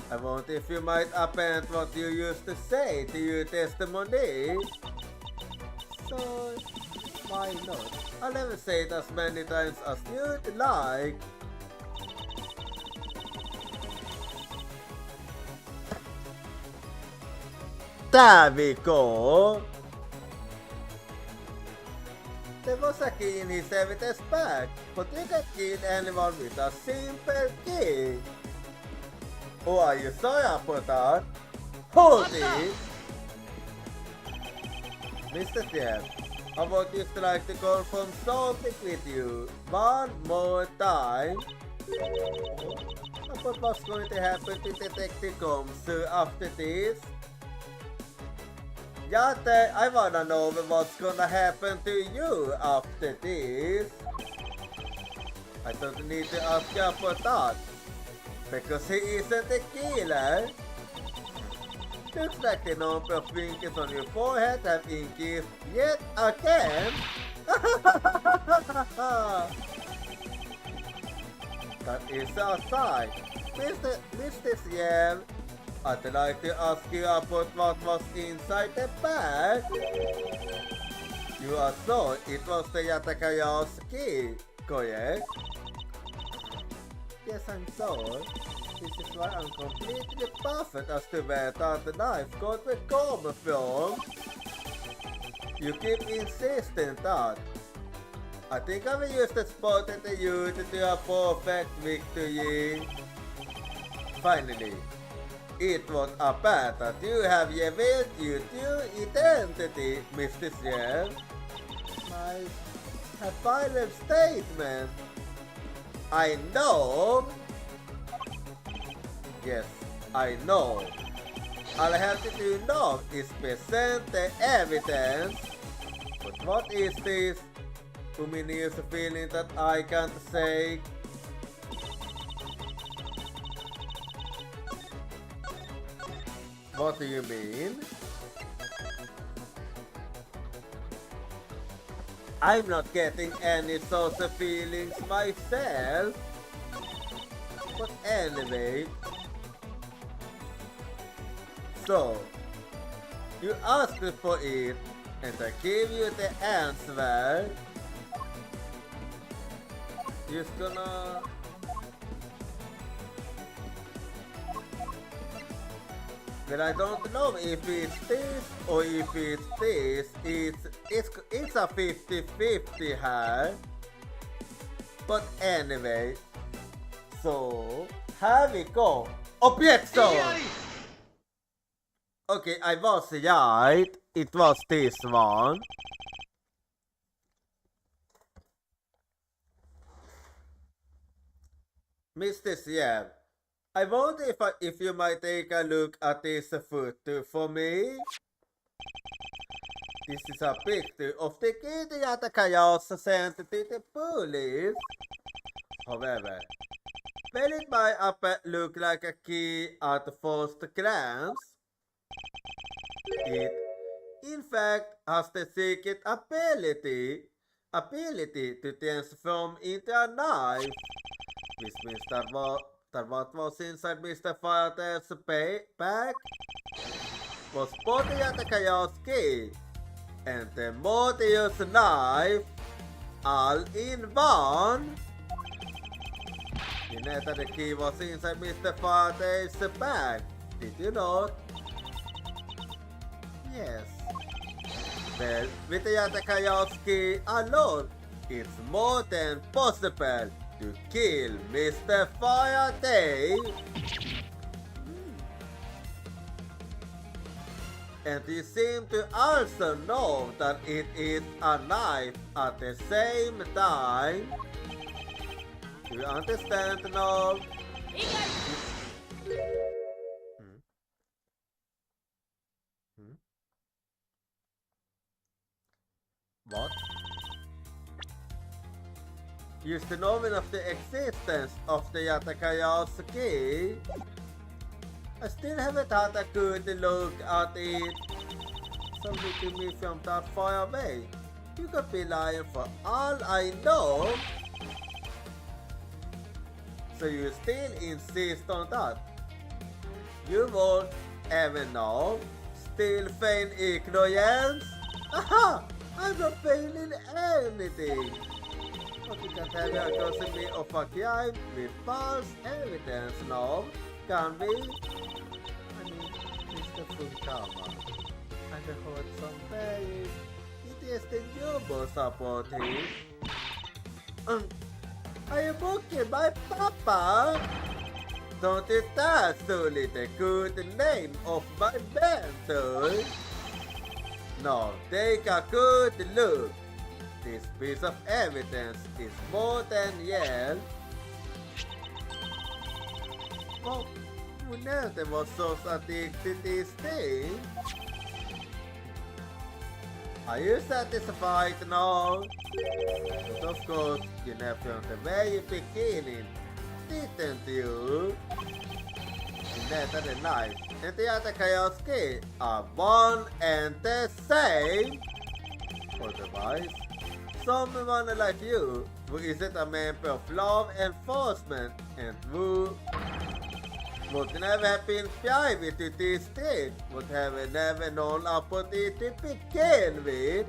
I wonder if you might append what you used to say to your testimony. So, why not? I'll never say it as many times as you'd like. There we go. There was a key in his evidence bag, but you can kill anyone with a simple key. Oh, are you sorry about that? Hold it! Mr. Jeff, I would just like to confirm something with you one more time. But what's going to happen to Detective Combs after this? Jante, I wanna know what's gonna happen to you after this. I don't need to ask you about that, because he isn't a killer. Looks like the number of wrinkles on your forehead have increased yet again. That is a sign. Mr. Ciel, I'd like to ask you about what was inside the bag. You are sure it was the Yatakaya's key, correct? Yes, I'm sure. This is why I'm completely perfect as to where that knife got the comb from. You keep insisting that. I think I will use the spotted you to do a perfect victory. Finally, it was apparent that you have revealed your true identity, Mr. Sheriff. My final statement. I know. Yes, I know. All I have to do now is present the evidence. But what is this ominous feeling that I can't say? What do you mean? I'm not getting any sort of feelings myself. But anyway, so you asked for it and I gave you the answer. Just gonna but I don't know if it's this or if it's this. It's a 50-50 here. But anyway, so here we go. Objection! Okay, I was right. It was this one. Mr. Siam, I wonder if you might take a look at this photo for me. This is a picture of the kid that the chaos sent to the police. However, well, it might look like a key at first glance. It, in fact, has the secret ability to transform into a knife. Which means that what was inside Mr. Faraday's bag was both the Yatakaya's key and the Mortius knife all in one. You know that the key was inside Mr. Faraday's bag, did you not? Yes. Well, with the Yatakaya's key alone, it's more than possible to kill Mr. Faraday. And you seem to also know that it is a knife at the same time. Do you understand now? What? Used to knowing of the existence of the Yatakaya's key. I still haven't had a good look at it. So looking me from that far away. You could be lying for all I know. So you still insist on that? You won't ever know? Still feign ignorance? Aha! I'm not feigning anything. But you can tell me accusing me of a crime with false evidence now, can we? I mean, Mr. Funkama, I heard some very is the newborn supporting. Are you booking my papa? Don't it that solely the good name of my mentor? No, take a good look. This piece of evidence is more than yell. Oh, Munete was so addicted to this thing. Are you satisfied now? But of course, you know from the very beginning, didn't you? That the knife and the other Kayosuke are one and the same. Otherwise, someone like you, who isn't a member of law enforcement and who would never have been private to this state, would have never known about it to begin with.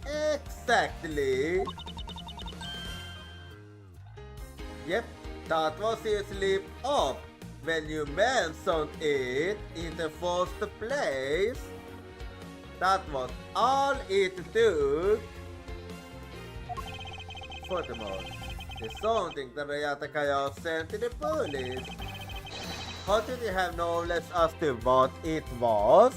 Exactly. Yep, that was your slip up when you mentioned it in the first place. That was all it took. Furthermore, the something that Ryatakayo sent to the police. How did you have knowledge as to what it was?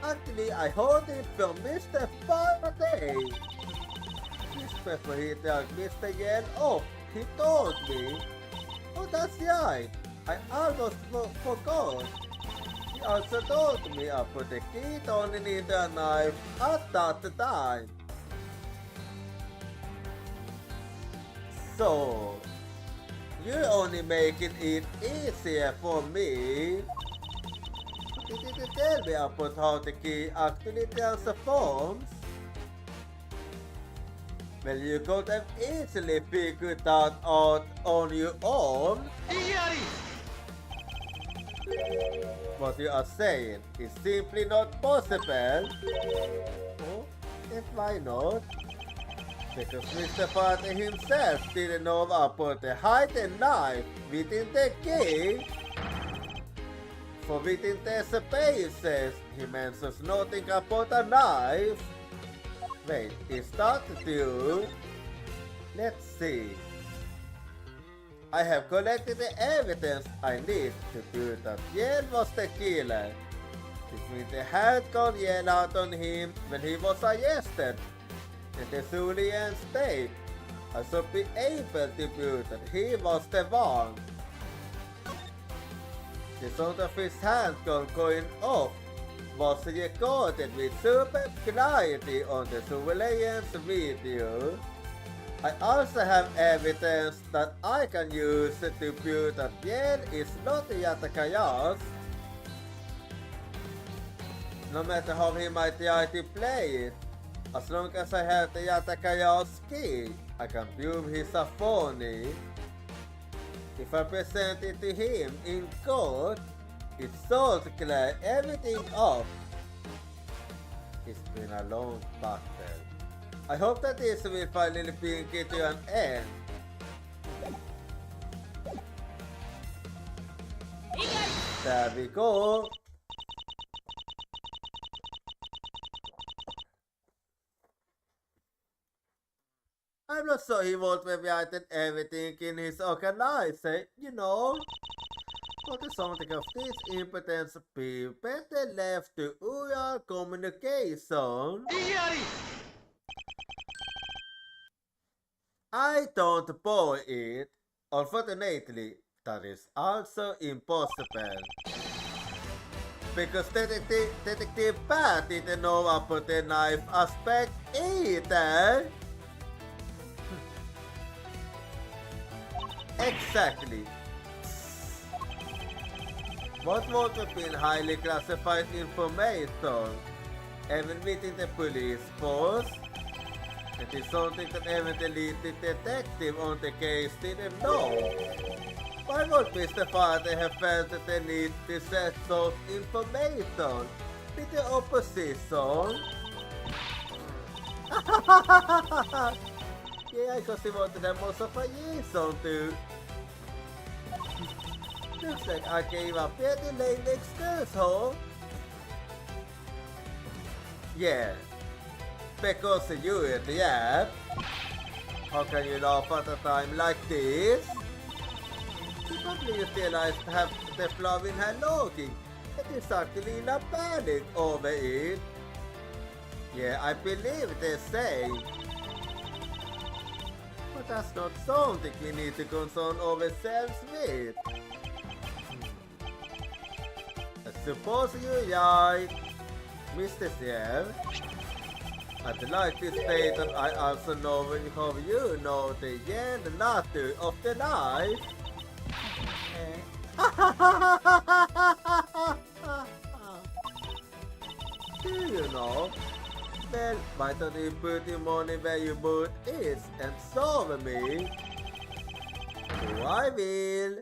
Actually, I heard it from Mr. Faraday. Before he took Mr. Yen off, he told me. Oh, that's right. I almost forgot. He also told me I put the key only need a knife at that time. So, you're only making it easier for me. Did you tell me about how the key actually transforms? Well, you could have easily figured that out on your own. What you are saying is simply not possible. Oh, and why not? Because Mr. Father himself didn't know about the hidden knife within the key. For within the spaces, he mentions nothing about a knife. Wait, is that true? Let's see. I have collected the evidence I need to prove that Yen was the killer. This means they had gone Yen out on him when he was arrested. And the Zulian state, I should be able to prove that he was the one. The sound of his handgun going off was recorded with super clarity on the surveillance video. I also have evidence that I can use to prove that Yen is not Yatakaya's. No matter how he might try to play it, as long as I have the Yatakaya's key, I can prove he's a phony. If I present it to him in court, it should clear everything up. It's been a long battle. I hope that this will finally bring it to an end. There we go. I'm not sure he won't have written everything in his organizer, you know. But the something of this impotence be better left to oral communication. I don't buy it. Unfortunately, that is also impossible. Because Detective Pat didn't know about the knife aspect either. Exactly. What would have been highly classified information, even within the police force? It is something that evidently the detective on the case didn't know. Why would Mr. Father have felt the need to set those information with the opposition? Yeah, because he wanted them most of a reason to. Looks like I gave a pretty lame excuse, huh? Yeah, because you in the app. How can you laugh at a time like this? Probably you realize have the flaw in her logging. It is actually not panic over it. Yeah, I believe they say. But that's not something we need to concern ourselves with. I suppose you're right, Mr. Siev. I'd like to state that I also know how you know the yen nature of the life. Do you know? Well, why don't you put your money where your mouth is and solve me? So I will.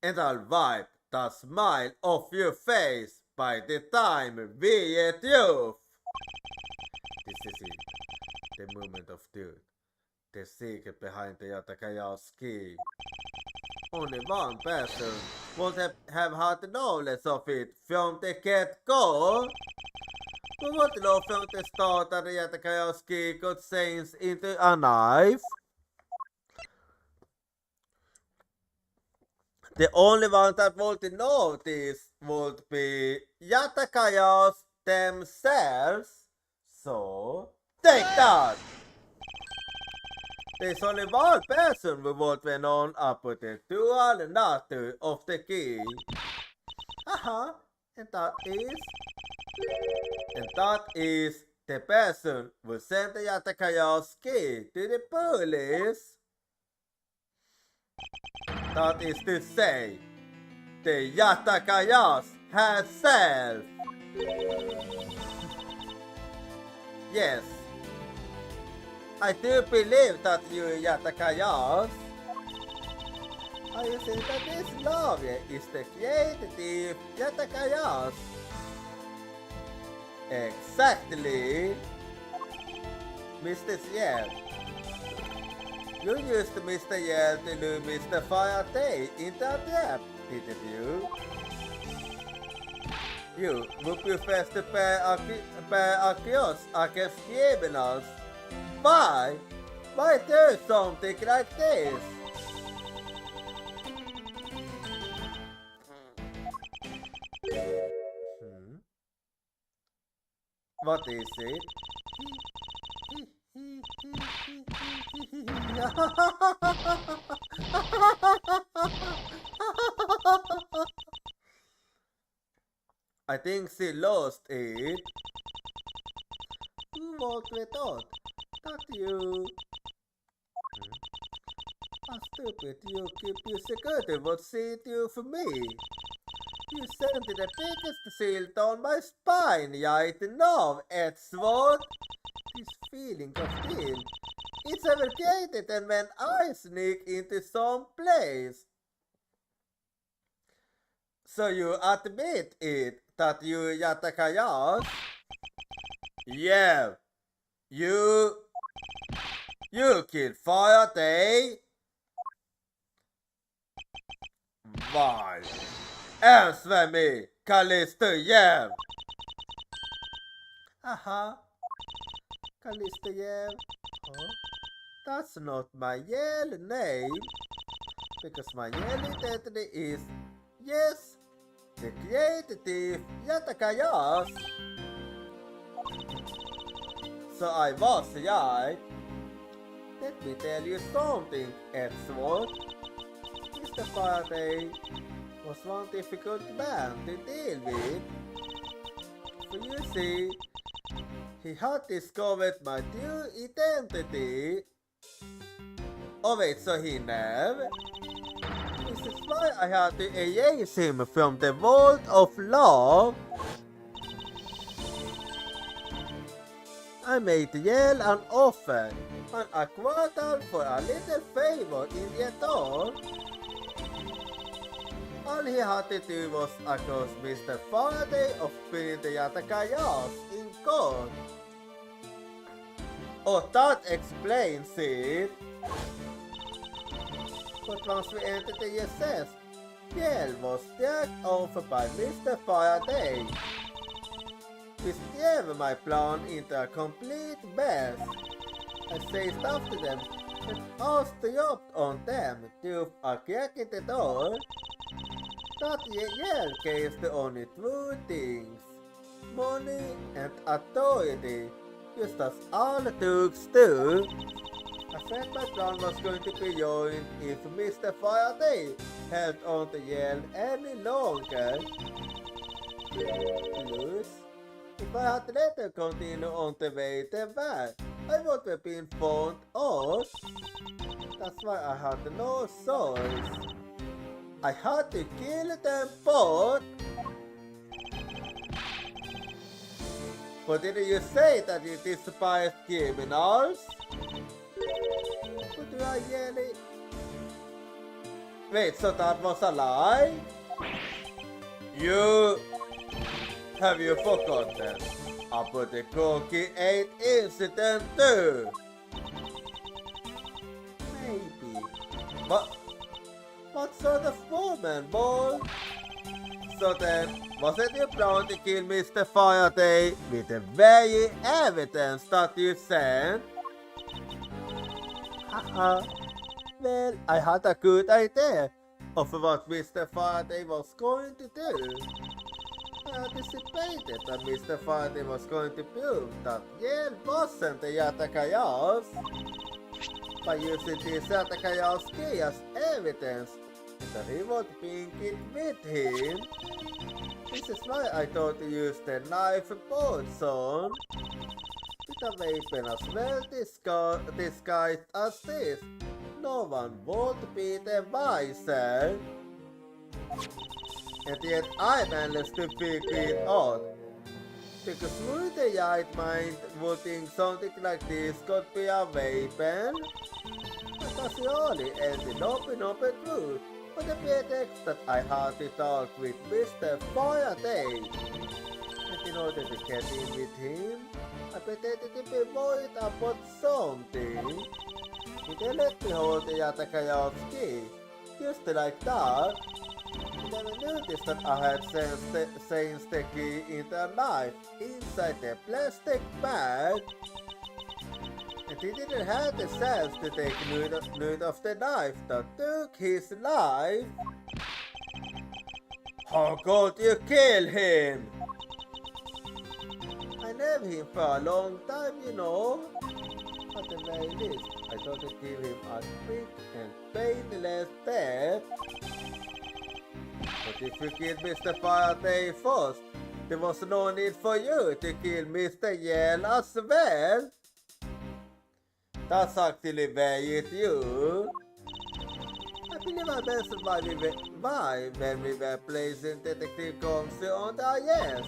And I'll wipe the smile off your face by the time we get you. This is it. The moment of truth. The secret behind the Yatakaya ski. Only one person would have had the knowledge of it from the get-go. But what law from the start that the Yatakaya ski got change into a knife? The only one that would know this would be Yatakayas themselves. So, take that! There's only one person who would be known about the dual nature of the key. And that is the person who sent the Yatakaya's key to the police. That is to say, the Yatakayas herself. Yes, I do believe that you Yatakayas. Are you saying that this love is the creative Yatakayas? Exactly, Mr. Yell. You used Mr. Yell to do Mr. Faraday in that app, didn't you? You would prefer to pair across against criminals. Why? Why do something like this? What is it? I think she lost it. What we thought? That you... How stupid you keep your security what see you for me. You sent the biggest shield on my spine, right now, Edward. This feeling of guilt. It's ever created and when I sneak into some place. So you admit it, that you Yatakayas? Yeah. You killed Faraday? Why? Answer me, Callisto Yev! Callisto Yev? Oh, that's not my Yale name. Because my Yale identity is, yes, the creative Yatakayas. So I was right. Let me tell you something, Edward. Mr. Faraday was one difficult man to deal with. For you see, he had discovered my true identity. Oh wait, so he never? This is why I had to erase him from the world of love. I made Yale an offer, and a quarter for a little favor in return. All he had to do was accuse Mr. Faraday of being the Yatakayas in court. Oh, that explains it. But once we entered the SS, Yell was jacked off by Mr. Faraday. This gave my plan into a complete mess. I chased after them and asked dropped on them through a crack in the door. That Yell gave the only true things: money and authority, just as all thugs do. I said my plan was going to be ruined if Mr. Faraday held on to Yell any longer. Plus, if I had let them continue on the way they were, I would have been found out. That's why I had no choice. I had to kill them both. But didn't you say that you despise criminals? But do I really? Wait, so that was a lie? Have you forgotten about the Cookie 8 incident too? Maybe. But what sort of woman, boy? So then, was it your plan to kill Mr. Faraday with the very evidence that you sent? Haha. Well, I had a good idea of what Mr. Faraday was going to do. I anticipated that Mr. Faraday was going to prove that Yale wasn't the Yatakayas. By using this Yatakayas key as evidence that he was being killed with him. This is why I thought to use the knife board zone. With a weapon as well disguised as this, no one would be the wiser. And yet I managed to figure it out. Because would the right mind would think something like this could be a weapon? But that's only ended up in open truth for the pretext that I had to talk with Mr. Faraday. And in order to get in with him, I pretended to be worried about something. He then let me hold the Yatakayas key, just like that. He never noticed that I had changed the key into a knife inside the plastic bag. And he didn't have the chance to take note of the knife that took his life. How could you kill him? I knew him for a long time, you know. At the very least, I thought to give him a quick and painless death. But if you killed Mr. Faraday first, there was no need for you to kill Mr. Yell as well. That's actually very true. I believe I mentioned why when we were placing Detective Gomsi on the yes.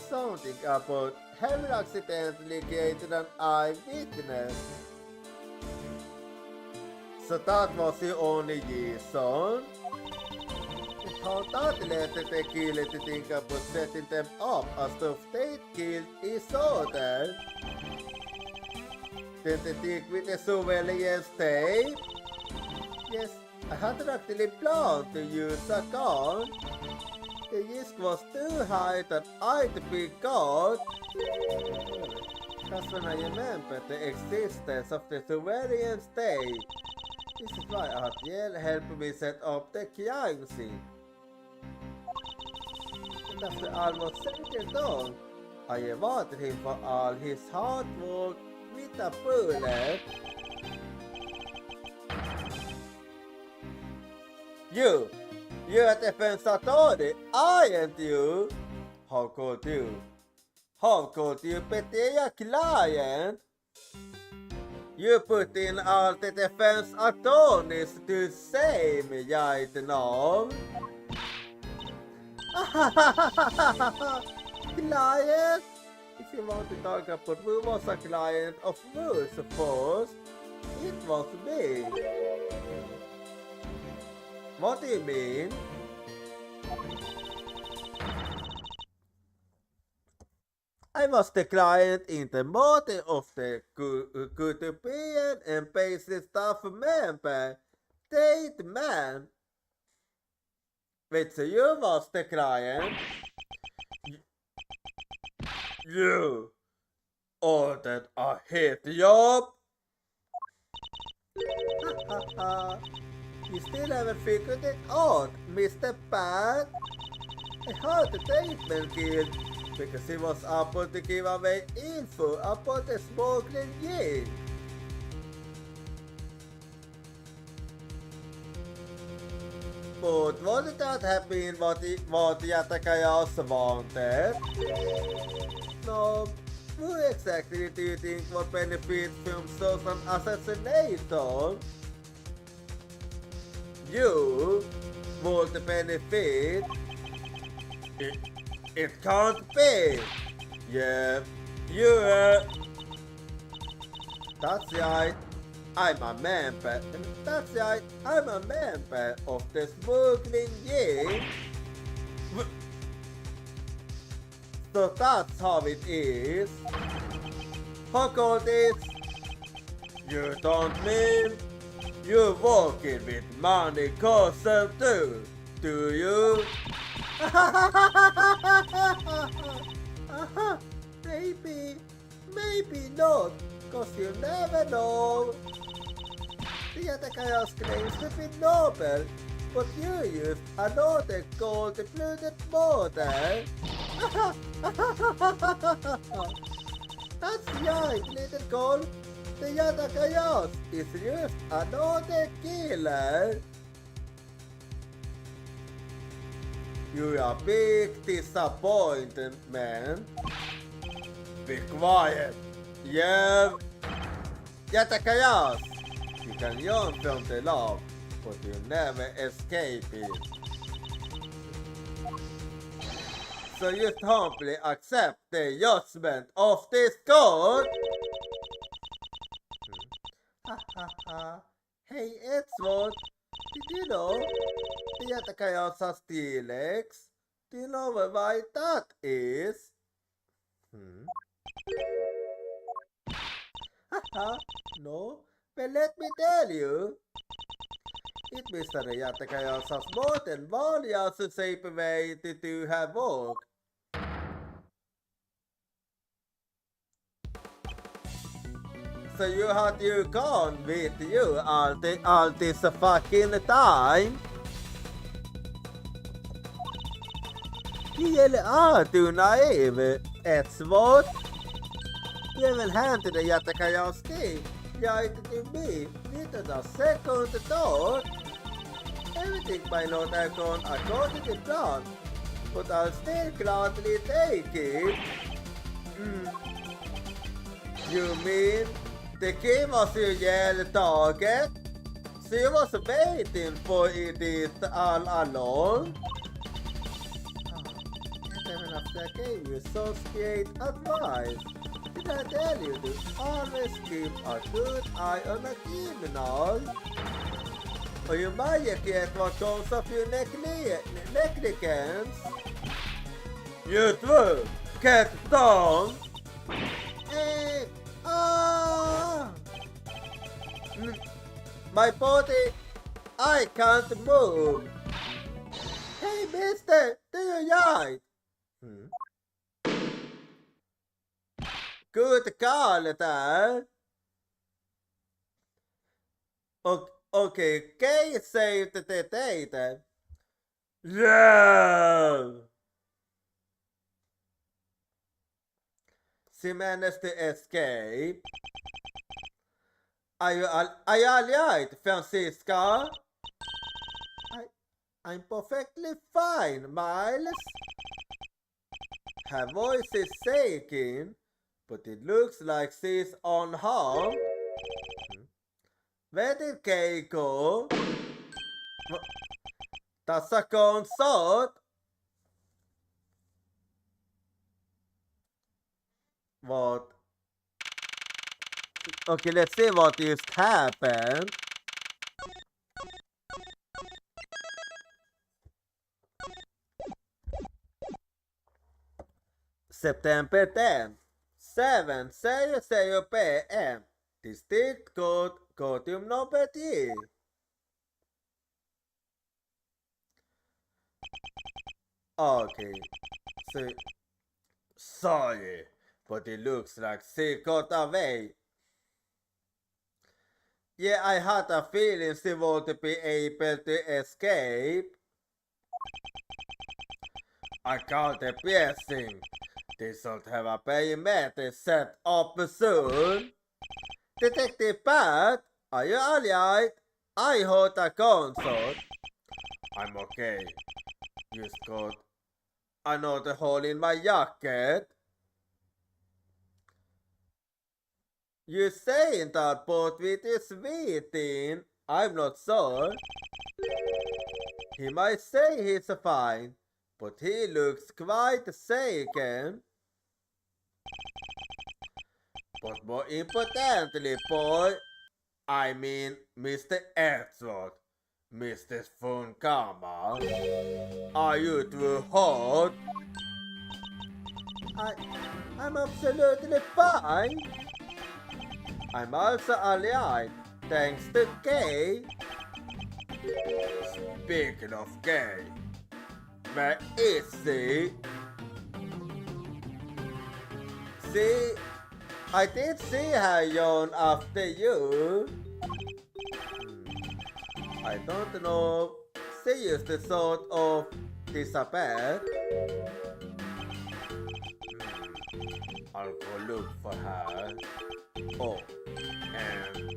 Something about having accidentally created an eyewitness. So that was the only reason. It turned out later the killer to think about setting them up as if they killed each other. Then the trick with the surveillance tape? Yes, I hadn't actually planned to use a gun. The risk was too high that I'd be caught. That's when I remembered the existence of the surveillance tape. This is why I had Yale help me set up the crime scene. And after almost second done, I rewarded him for all his hard work with a bullet. You're a defense attorney, aren't you? How could you? How could you betray a client? You put in all the defense attorneys to save me right now. Client? If you want to talk about who was a client of yours first, it was me. What do you mean? I was the client in the murder of the European and basic staff member statement. Wait, so you was the client? You ordered a hit job? You still haven't figured it out, Mr. Pat? I heard the statement kid because he was able to give away info about the smuggling gig. But wouldn't that have been what the attackers wanted? No, who exactly do you think would benefit from such an assassination? You would benefit? It can't be! Yeah, you That's right. I'm a member. That's right. I'm a member of the smuggling gang. So that's how it is. How cold is? You don't mean you're working with money cousin too, do you? Maybe not, cause you never know. The attackers claims to be noble, but you used another gold-blooded model. That's right, little girl. The attackers is just another killer. You're a big disappointment, man. Be quiet. Yeah. Attackers. You can run from the law, but you never escape it. So you humbly accept the judgment of this court? Hey Edward, did you know the attackers have steel legs? Do you know why that is? No? Well, let me tell you. It means that the attackers has more than one safe way to do her work. So you had you gone with you all this fucking time? You really are too naive, Edward. You will hand the attackers key right to me without a second thought. Everything might not have gone according to plan, but I'll still gladly take it. You mean the key was your yellow target? She was waiting for it all along? Even after I gave you so great advice, did I tell you to always keep a good eye on a criminal? Or you might get what comes of your negligence. You too, get down! Hey! My body, I can't move. Hey, mister, do you right? Good call there. Okay, Kay saved the data. Yeah! She managed to escape. Are you alright, Francisca? I'm perfectly fine, Miles. Her voice is shaking, but it looks like she's unharmed. Where did Kay go? That's a concert. What? Okay, let's see what just happened. September 10th, 7:00 p.m. District Court, Courtroom number 3. Okay, so sorry, but it looks like she got away. Yeah, I had a feeling she won't be able to escape. I got a piercing. They should have a perimeter set up soon. Detective Pat, are you alright? I heard a concert. I'm okay. Just got another hole in my jacket. You saying that boat with is waiting? I'm not sure. He might say he's fine, but he looks quite shaken. But more importantly, boy, I mean Mr. Edward, Mr. Funkama, are you too hot? I'm absolutely fine. I'm also alright, thanks to Kay. Speaking of Kay, where is she? See, I did see her yawn after you. I don't know. She used to sort of disappear. I'll go look for her. Oh, and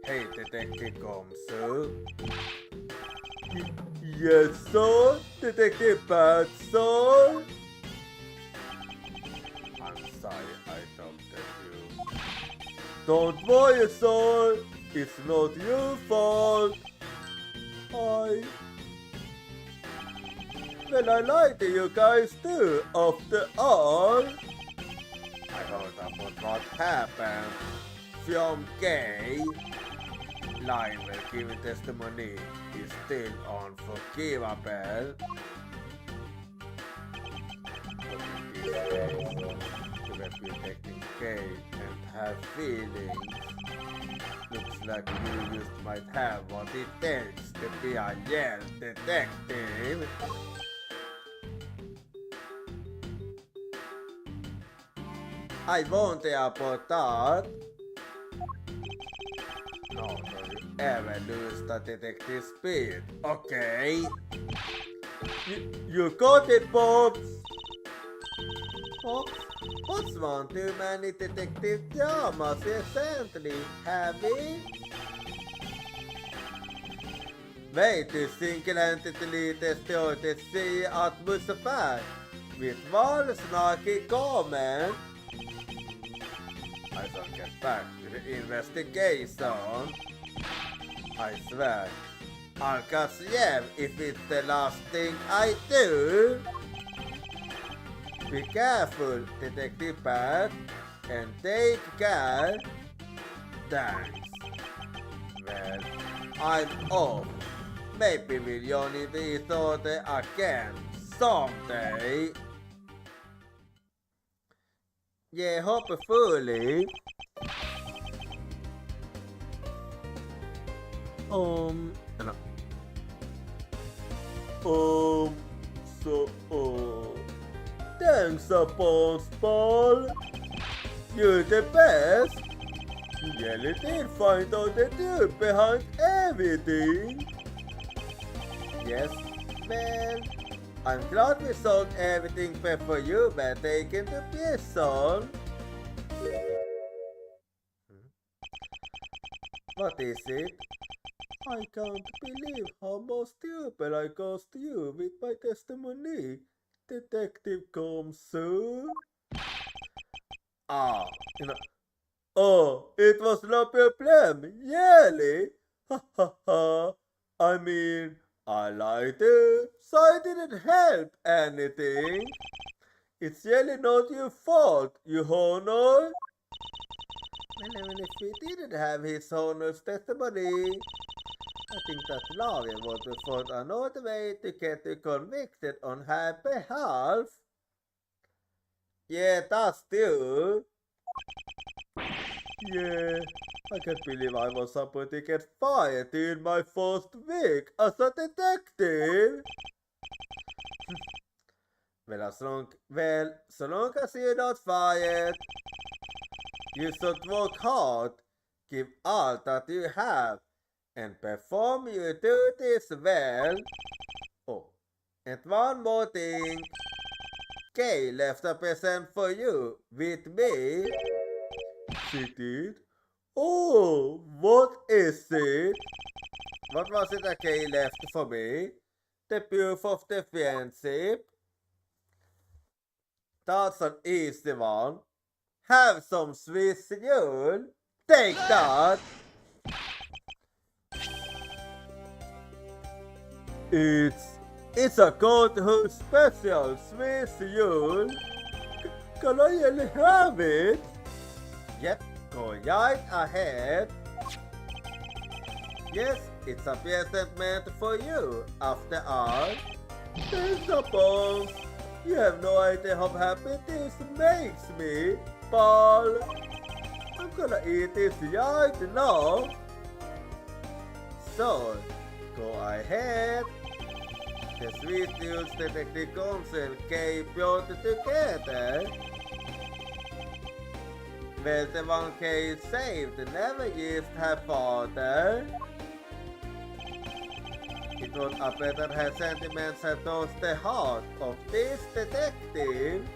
hey, Detective Gomsu. Yes, sir, Detective Pat, sir. I'm sorry I talked at you. Don't worry, sir. It's not your fault. Well, I like you guys too, after all. I heard about what happened. From Gay. Lionel giving testimony is still unforgivable. But in this case, to be protecting Gay and have feelings, looks like you just might have what it takes to be a Yale detective. I wonder about that. No, don't you ever lose the detective speed, okay? You got it, Bobs! Bobs? What's one too many detective dramas recently, have we? Way to single-handedly destroy the sea atmosphere with one snarky comment. I shall get back to the investigation. I swear, I'll catch you if it's the last thing I do. Be careful, Detective Pat, and take care. Thanks. Well, I'm off. Maybe we'll join this order again someday. Yeah, hopefully. No. Thanks, Ball. You're the best. You really did find out the truth behind everything. Yes, well, I'm glad we solved everything before you were taken to prison. What is it? I can't believe how much trouble I caused you with my testimony, Detective Comsu. Ah, oh, it was no problem, really? Ha ha ha. I mean, I lied too, so I didn't help anything. It's really not your fault, you honor. Well, if we didn't have his honor's testimony, I think that lawyer would have found another way to get you convicted on her behalf. Yeah, that's true. Yeah, I can't believe I was about to get fired in my first week as a detective. So long as you're not fired, you should work hard, give all that you have, and perform your duties well. Oh, and one more thing. Kay left a present for you with me. She did? Oh, what is it? What was it that Kay left for me? The proof of the friendship? That's an easy one. Have some Swiss Yule. Take that! It's a Goldhood special Swiss Yule. Can I really have it? Yep, go right ahead. Yes, it's a present meant for you, after all. I suppose you have no idea how happy this makes me, Paul. I'm gonna eat this right now. So, go ahead. The Swiss News Detective Council Kay brought together. Well, the one Kay saved never used her father. It would better her sentiments had touched the heart of this detective.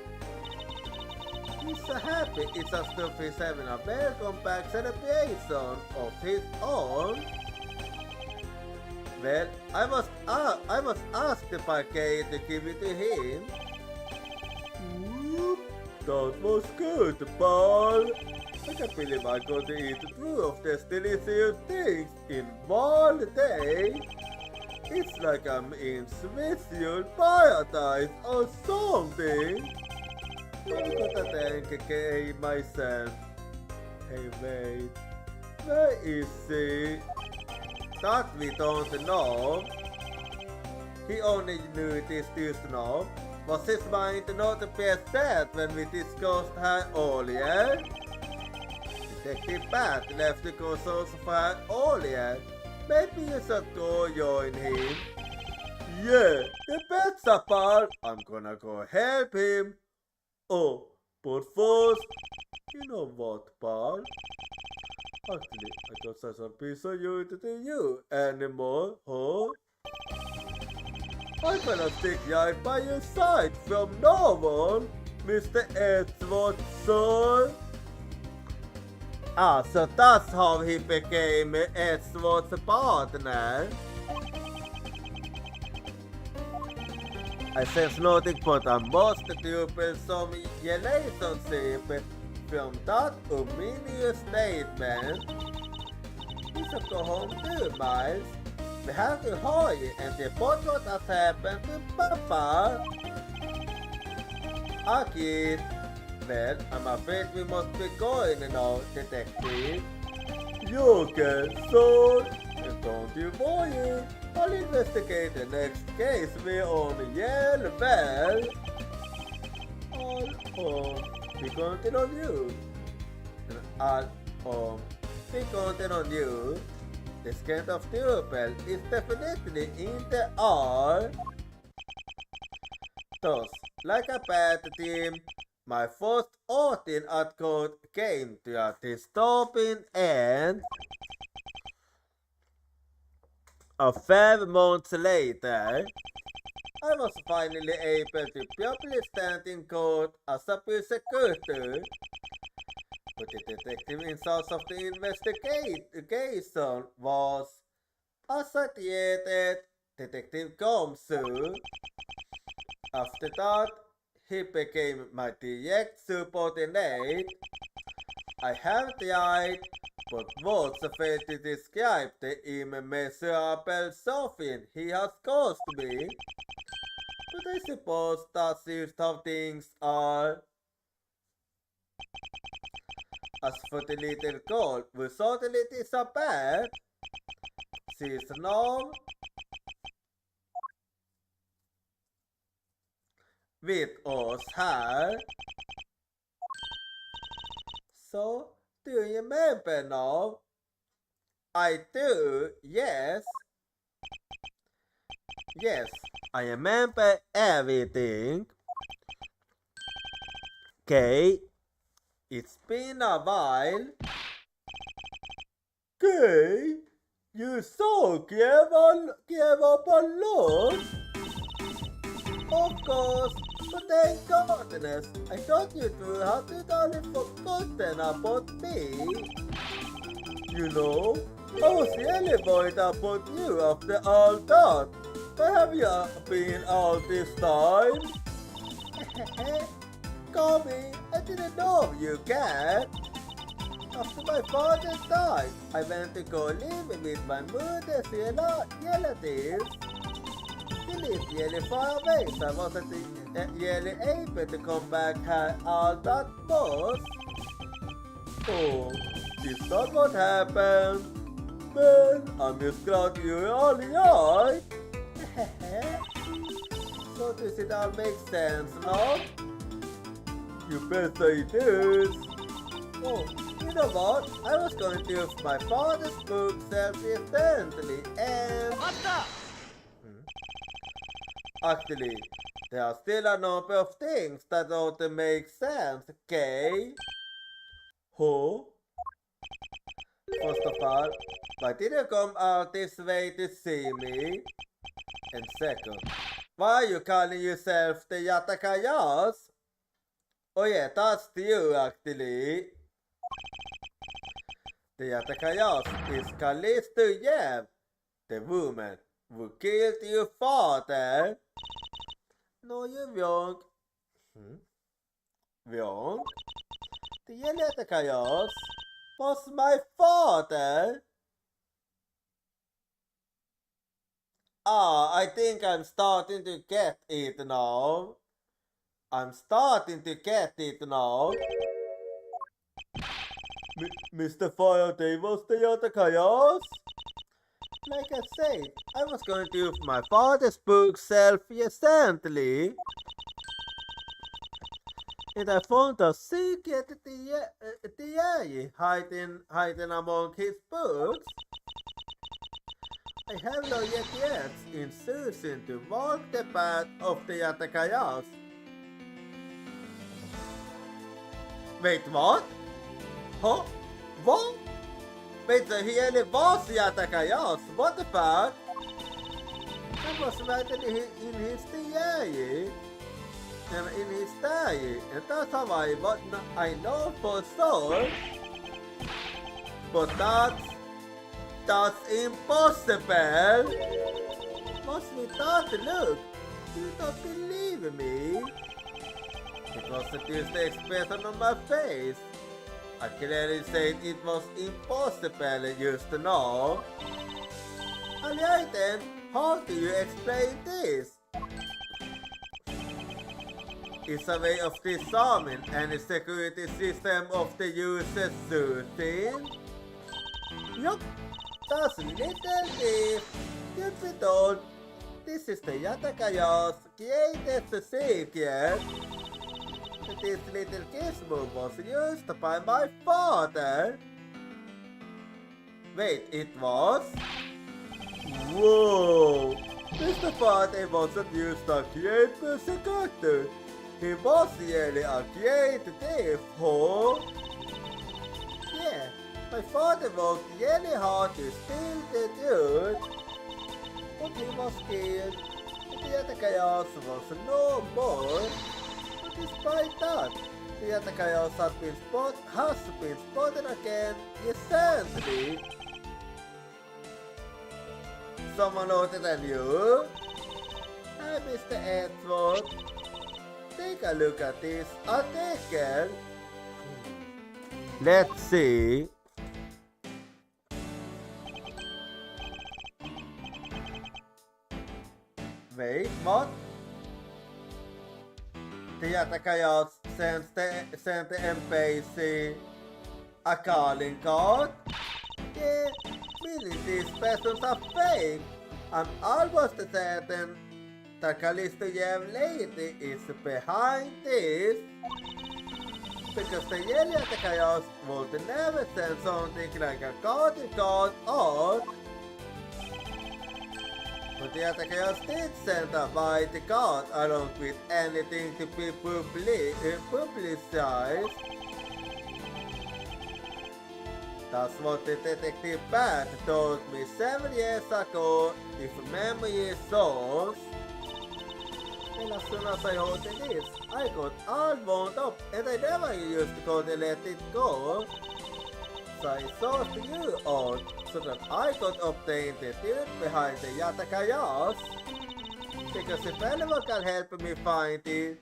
He's so happy it's as if he's having a welcome back celebration of his own. Well, I was asked by Kay to give it to him. Whoop, that was good, Paul. I can't believe I'm going to eat two of these delicious things in one day. It's like I'm in Swiss paradise or something. I'm gonna thank Kay myself. Hey, wait. Where is he? That we don't know. He only knew this just now. Was his mind not upset when we discussed her earlier? Detective Pat left the course for her earlier. Maybe you should go join him. Yeah, the bet's a pal. I'm gonna go help him. Oh, but first, you know what, pal? Actually, I don't have some piece of you to do you anymore, huh? I'm gonna stick right by your side from now on, Mr. Edward, sir. Ah, so that's how he became Edward's partner. I sense nothing but a most troublesome relationship from that ominous statement. We should go home too, Miles. We have to hurry and report what has happened to Papa. Kid. Well, I'm afraid we must be going now, Detective. You okay, son? And don't you worry. I'll investigate the next case we're on the Yale Bell. I'll be counting on you. And I'll be counting on you. This kind of trouble is definitely in the air. Thus, like a bad team, my first outing at court came to a disturbing end. 5 months later, I was finally able to properly stand in court as a prosecutor. But the detective in charge of the investigation was associated Detective Gomsu. After that, he became my direct subordinate. I have tried, but words fail to describe the immeasurable suffering he has caused me. But I suppose that's just how things are. As for the little girl who suddenly disappeared, she's now with us here. So, do you remember now? I do, yes. Yes, I remember everything. Okay, it's been a while. Okay, you so gave up a lot. Of course, but thank goodness, I thought you two had totally forgotten about me. You know, I was really worried about you after all that. Where have you been all this time? Tommy, I didn't know you can. After my father died, I went to go live with my mother's relatives. He lived really far away, so I wasn't really able to come back here all that much. Oh, is that what happened? Well, I'm just glad you're all right. So does it all make sense now? You bet it is. Oh, you know what? I was going to use my father's book self-recently and... Actually, there are still a number of things that don't make sense, okay? Huh? First of all, why did you come out this way to see me? And second, why are you calling yourself the Yatakayas? Oh yeah, that's you actually. The Yatakayas is Callisto Yev, the woman who killed your father. No, you're wrong. Wrong? The Yatakayas was my father. I think I'm starting to get it now. Mr. Faraday was the Yatakayas? Like I said, I was going to use my father's book self-recently. And I found a secret diary hiding among his books. I have no yet instruction to walk the path of the Yatakayas. Wait, what? Huh? What? Wait, so he really was Yatakayas? What the fuck? That was written in his diary. And that's how I know for sure. But that's impossible. What's with that look? You don't believe me? It wasn't just the expression on my face. I clearly said it was impossible just now. Alright then, how do you explain this? It's a way of disarming any security system of the user's routine. Yup, that's little thief. You'd be told, this is the Yatakayas greatest secret. This little gizmo was used by my father. Wait, it was? Whoa! Mr. Father wasn't used a great persecutor. He was really a great thief, huh? Yeah, my father worked really hard to steal the dude. But he was killed. The Yatakayas was no more. Despite that, the Yatakayas has been spotted again recently. Someone older than you? Hi, Mr. Edward. Take a look at this article. Let's see. Wait, what? The Yatakayas sent the embassy a calling card? Yeah, meaning these persons are fake. I'm almost certain that Callisto Yev lady is behind this. Because the Yatakayas would never send something like a calling card or... But the attackers did send a mighty guard along with anything to be publicized. That's what the detective Pat told me 7 years ago, if memory serves. And as soon as I heard this, I got all wound up and I never used to go to let it go. So I sought you out so that I could obtain the truth behind the Yatakayas. Because if anyone can help me find it,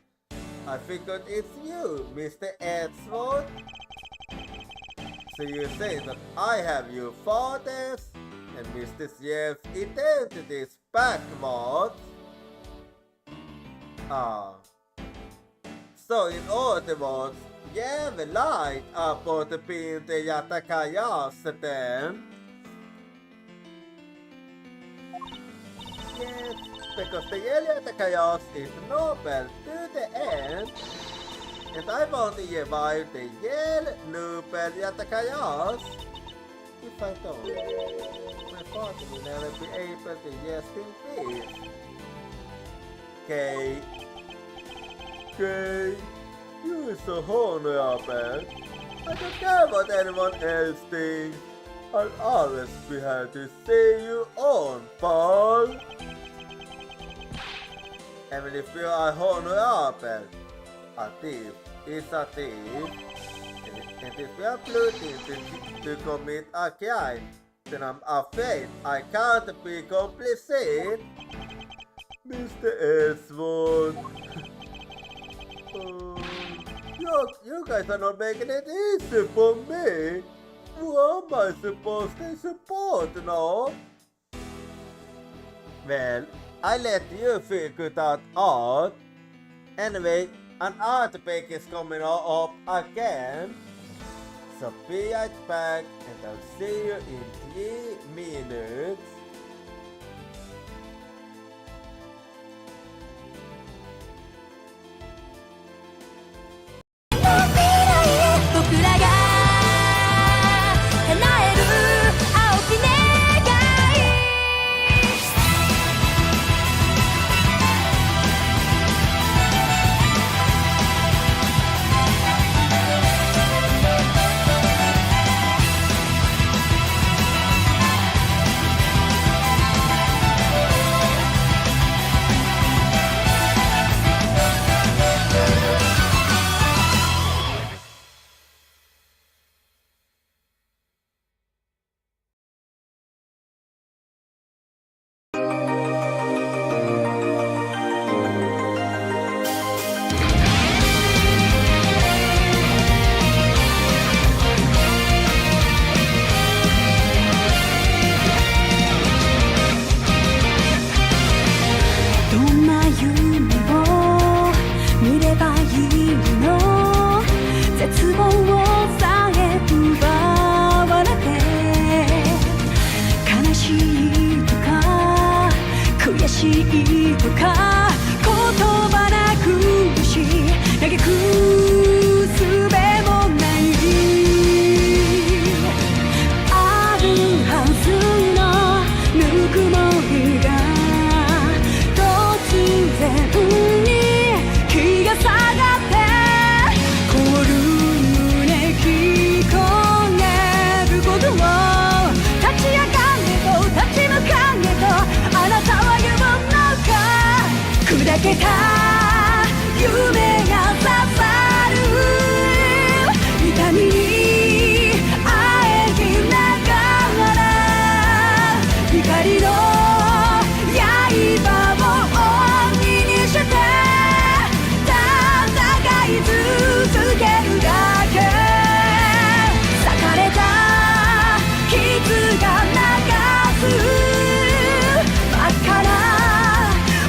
I figured it's you, Mr. Edgeworth. So you say that I have your father's and Mr. Jeff's identities backwards? So in other words, Jeff lied about being the Yatakayas then? Yes, because the Yatakayas is noble to the end. And I want to revive the Yale Noble Yatakayas. If I don't, my father will never be able to rest in peace. Okay. You're so honorable. I don't care what anyone else thinks. I'll always be happy to see you on, Paul. Even if you are honorable, a thief is a thief. And if you are plotting to commit a crime, then I'm afraid I can't be complicit. Mr. Edgeworth. You guys are not making it easy for me. Who am I supposed to support now? Well, I let you figure that out. Anyway, an earthquake is coming up again. So be right back and I'll see you in 3 minutes.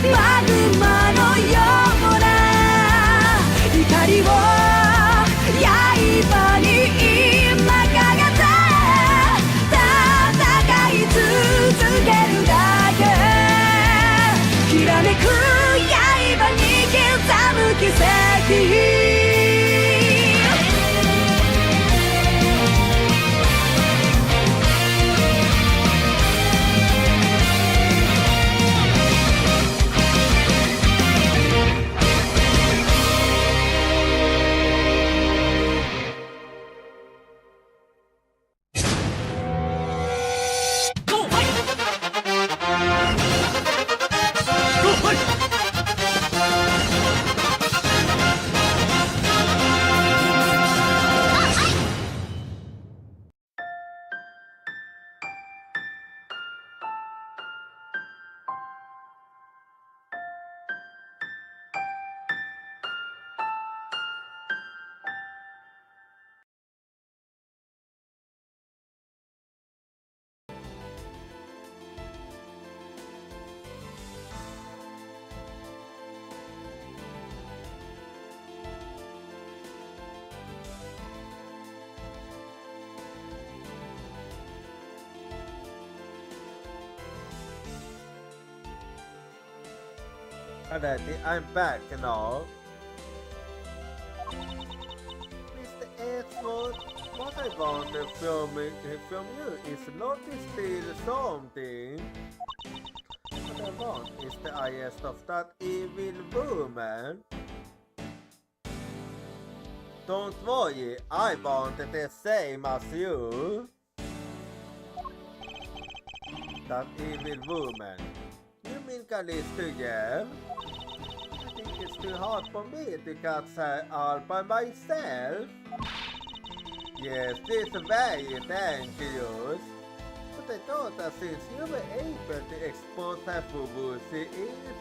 マグマのよう Alright, I'm back now. Mr. Edward, what I want from you is not to steal something. What I want is the eyes of that evil woman. Don't worry, I want the same as you. That evil woman. You mean Callisto, yeah? I think it's too hard for me to catch her all by myself. Yes, this is very dangerous. But I thought that since you were able to expose her for who she is,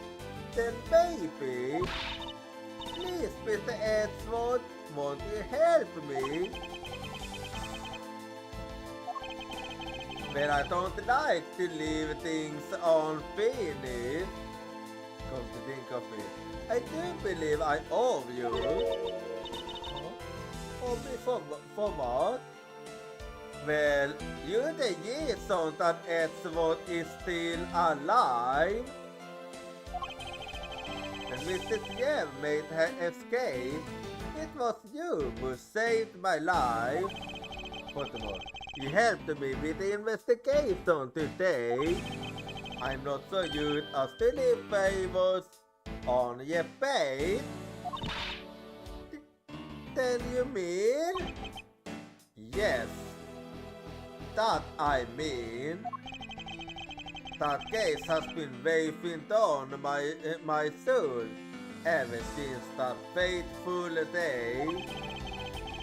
then maybe... Please, Mr. Edward, won't you help me? But I don't like to leave things unfinished. Come to think of it, I do believe I owe you. Owe me for what? Well, you're the reason that Edward is still alive. And Mrs. Yem made her escape. It was you who saved my life. Furthermore, you helped me with the investigation today. I'm not so good as to leave favors on your face. Then you mean? Yes, that I mean. That case has been weighing down my soul ever since that fateful day.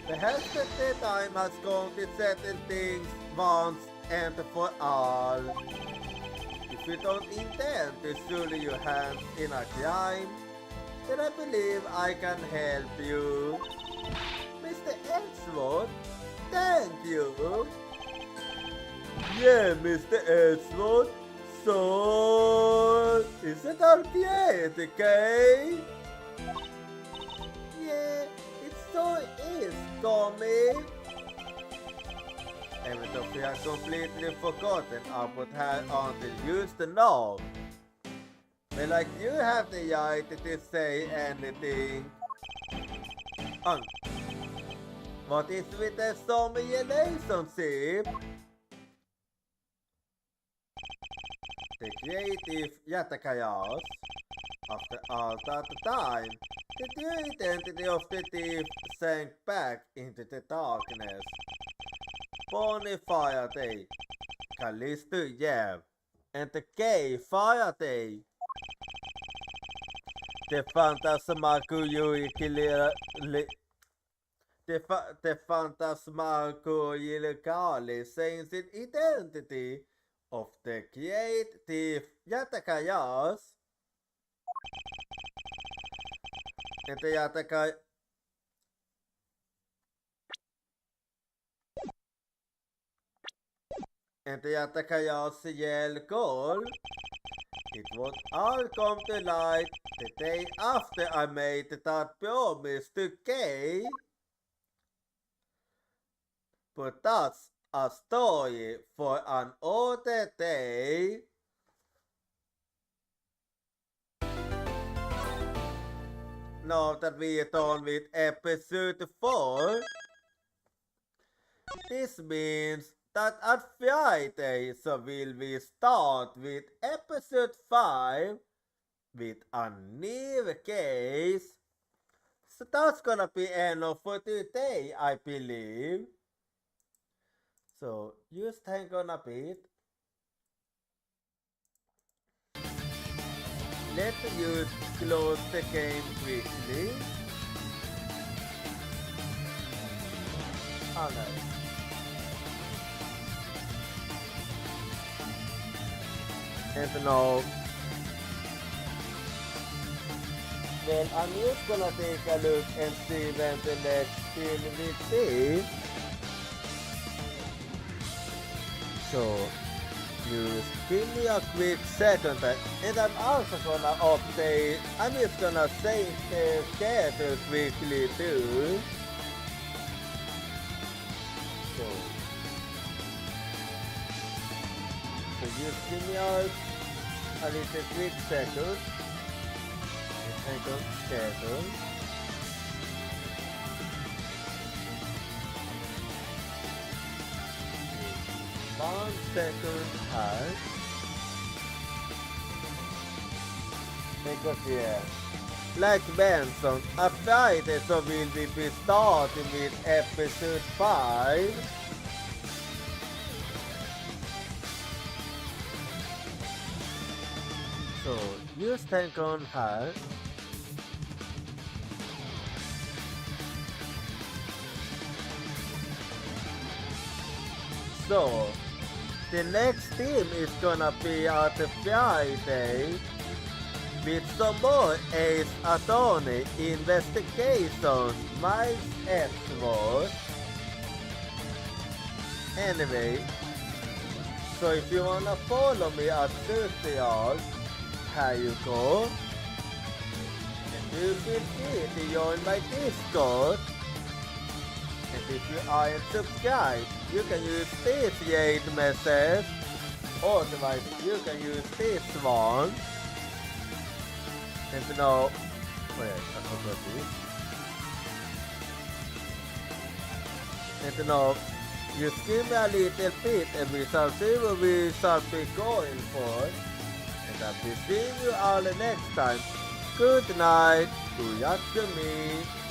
Perhaps the time has come to settle things once and for all. If you don't intend to sully your hands in a crime, then I believe I can help you. Mr. Edward, thank you. Yeah, Mr. Edward. So, is it all right, okay? Yeah, it so is, Tommy. Even though we have completely forgotten about her until used to know. But like you have the right to say anything. What is with the Tommy relationship? The creative Yatakaya's. After all that time, the true identity of the thief sank back into the darkness. Bonnie Faraday, Callisto Yev, and the gay Faraday. The phantasmagorically changing identity of the creative Yatakayas and the Yatakayas yell goal. It would all come to light the day after I made that promise to Kay. But that's a story for an older day. Now that we are done with episode 4, this means that at Friday, so will we start with episode 5 with a new case. So that's gonna be enough for today, I believe. So just hang on a bit. Let's just close the game quickly. Alright. And now, well, I'm just gonna take a look and see when the next film will be. So, just give me a quick second, and I'm also gonna update. I'm just gonna save the schedule quickly too. So just give me a little quick second. Second schedule. One second high. Because yeah, like Benson, a Friday, so will we be starting with episode 5. So use tank on high. So the next team is gonna be at the Friday with some more Ace Attorney Investigation, Miles Edgeworth. Anyway, so if you wanna follow me at social, here you go. And you feel free to join my Discord. And if you aren't subscribed, you can use this Jade message. Otherwise, you can use this one. And to know, wait, I forgot this. And to know, just give me a little bit and we shall see what we shall be going for. And I'll be seeing you all next time. Good night. Uyakumi.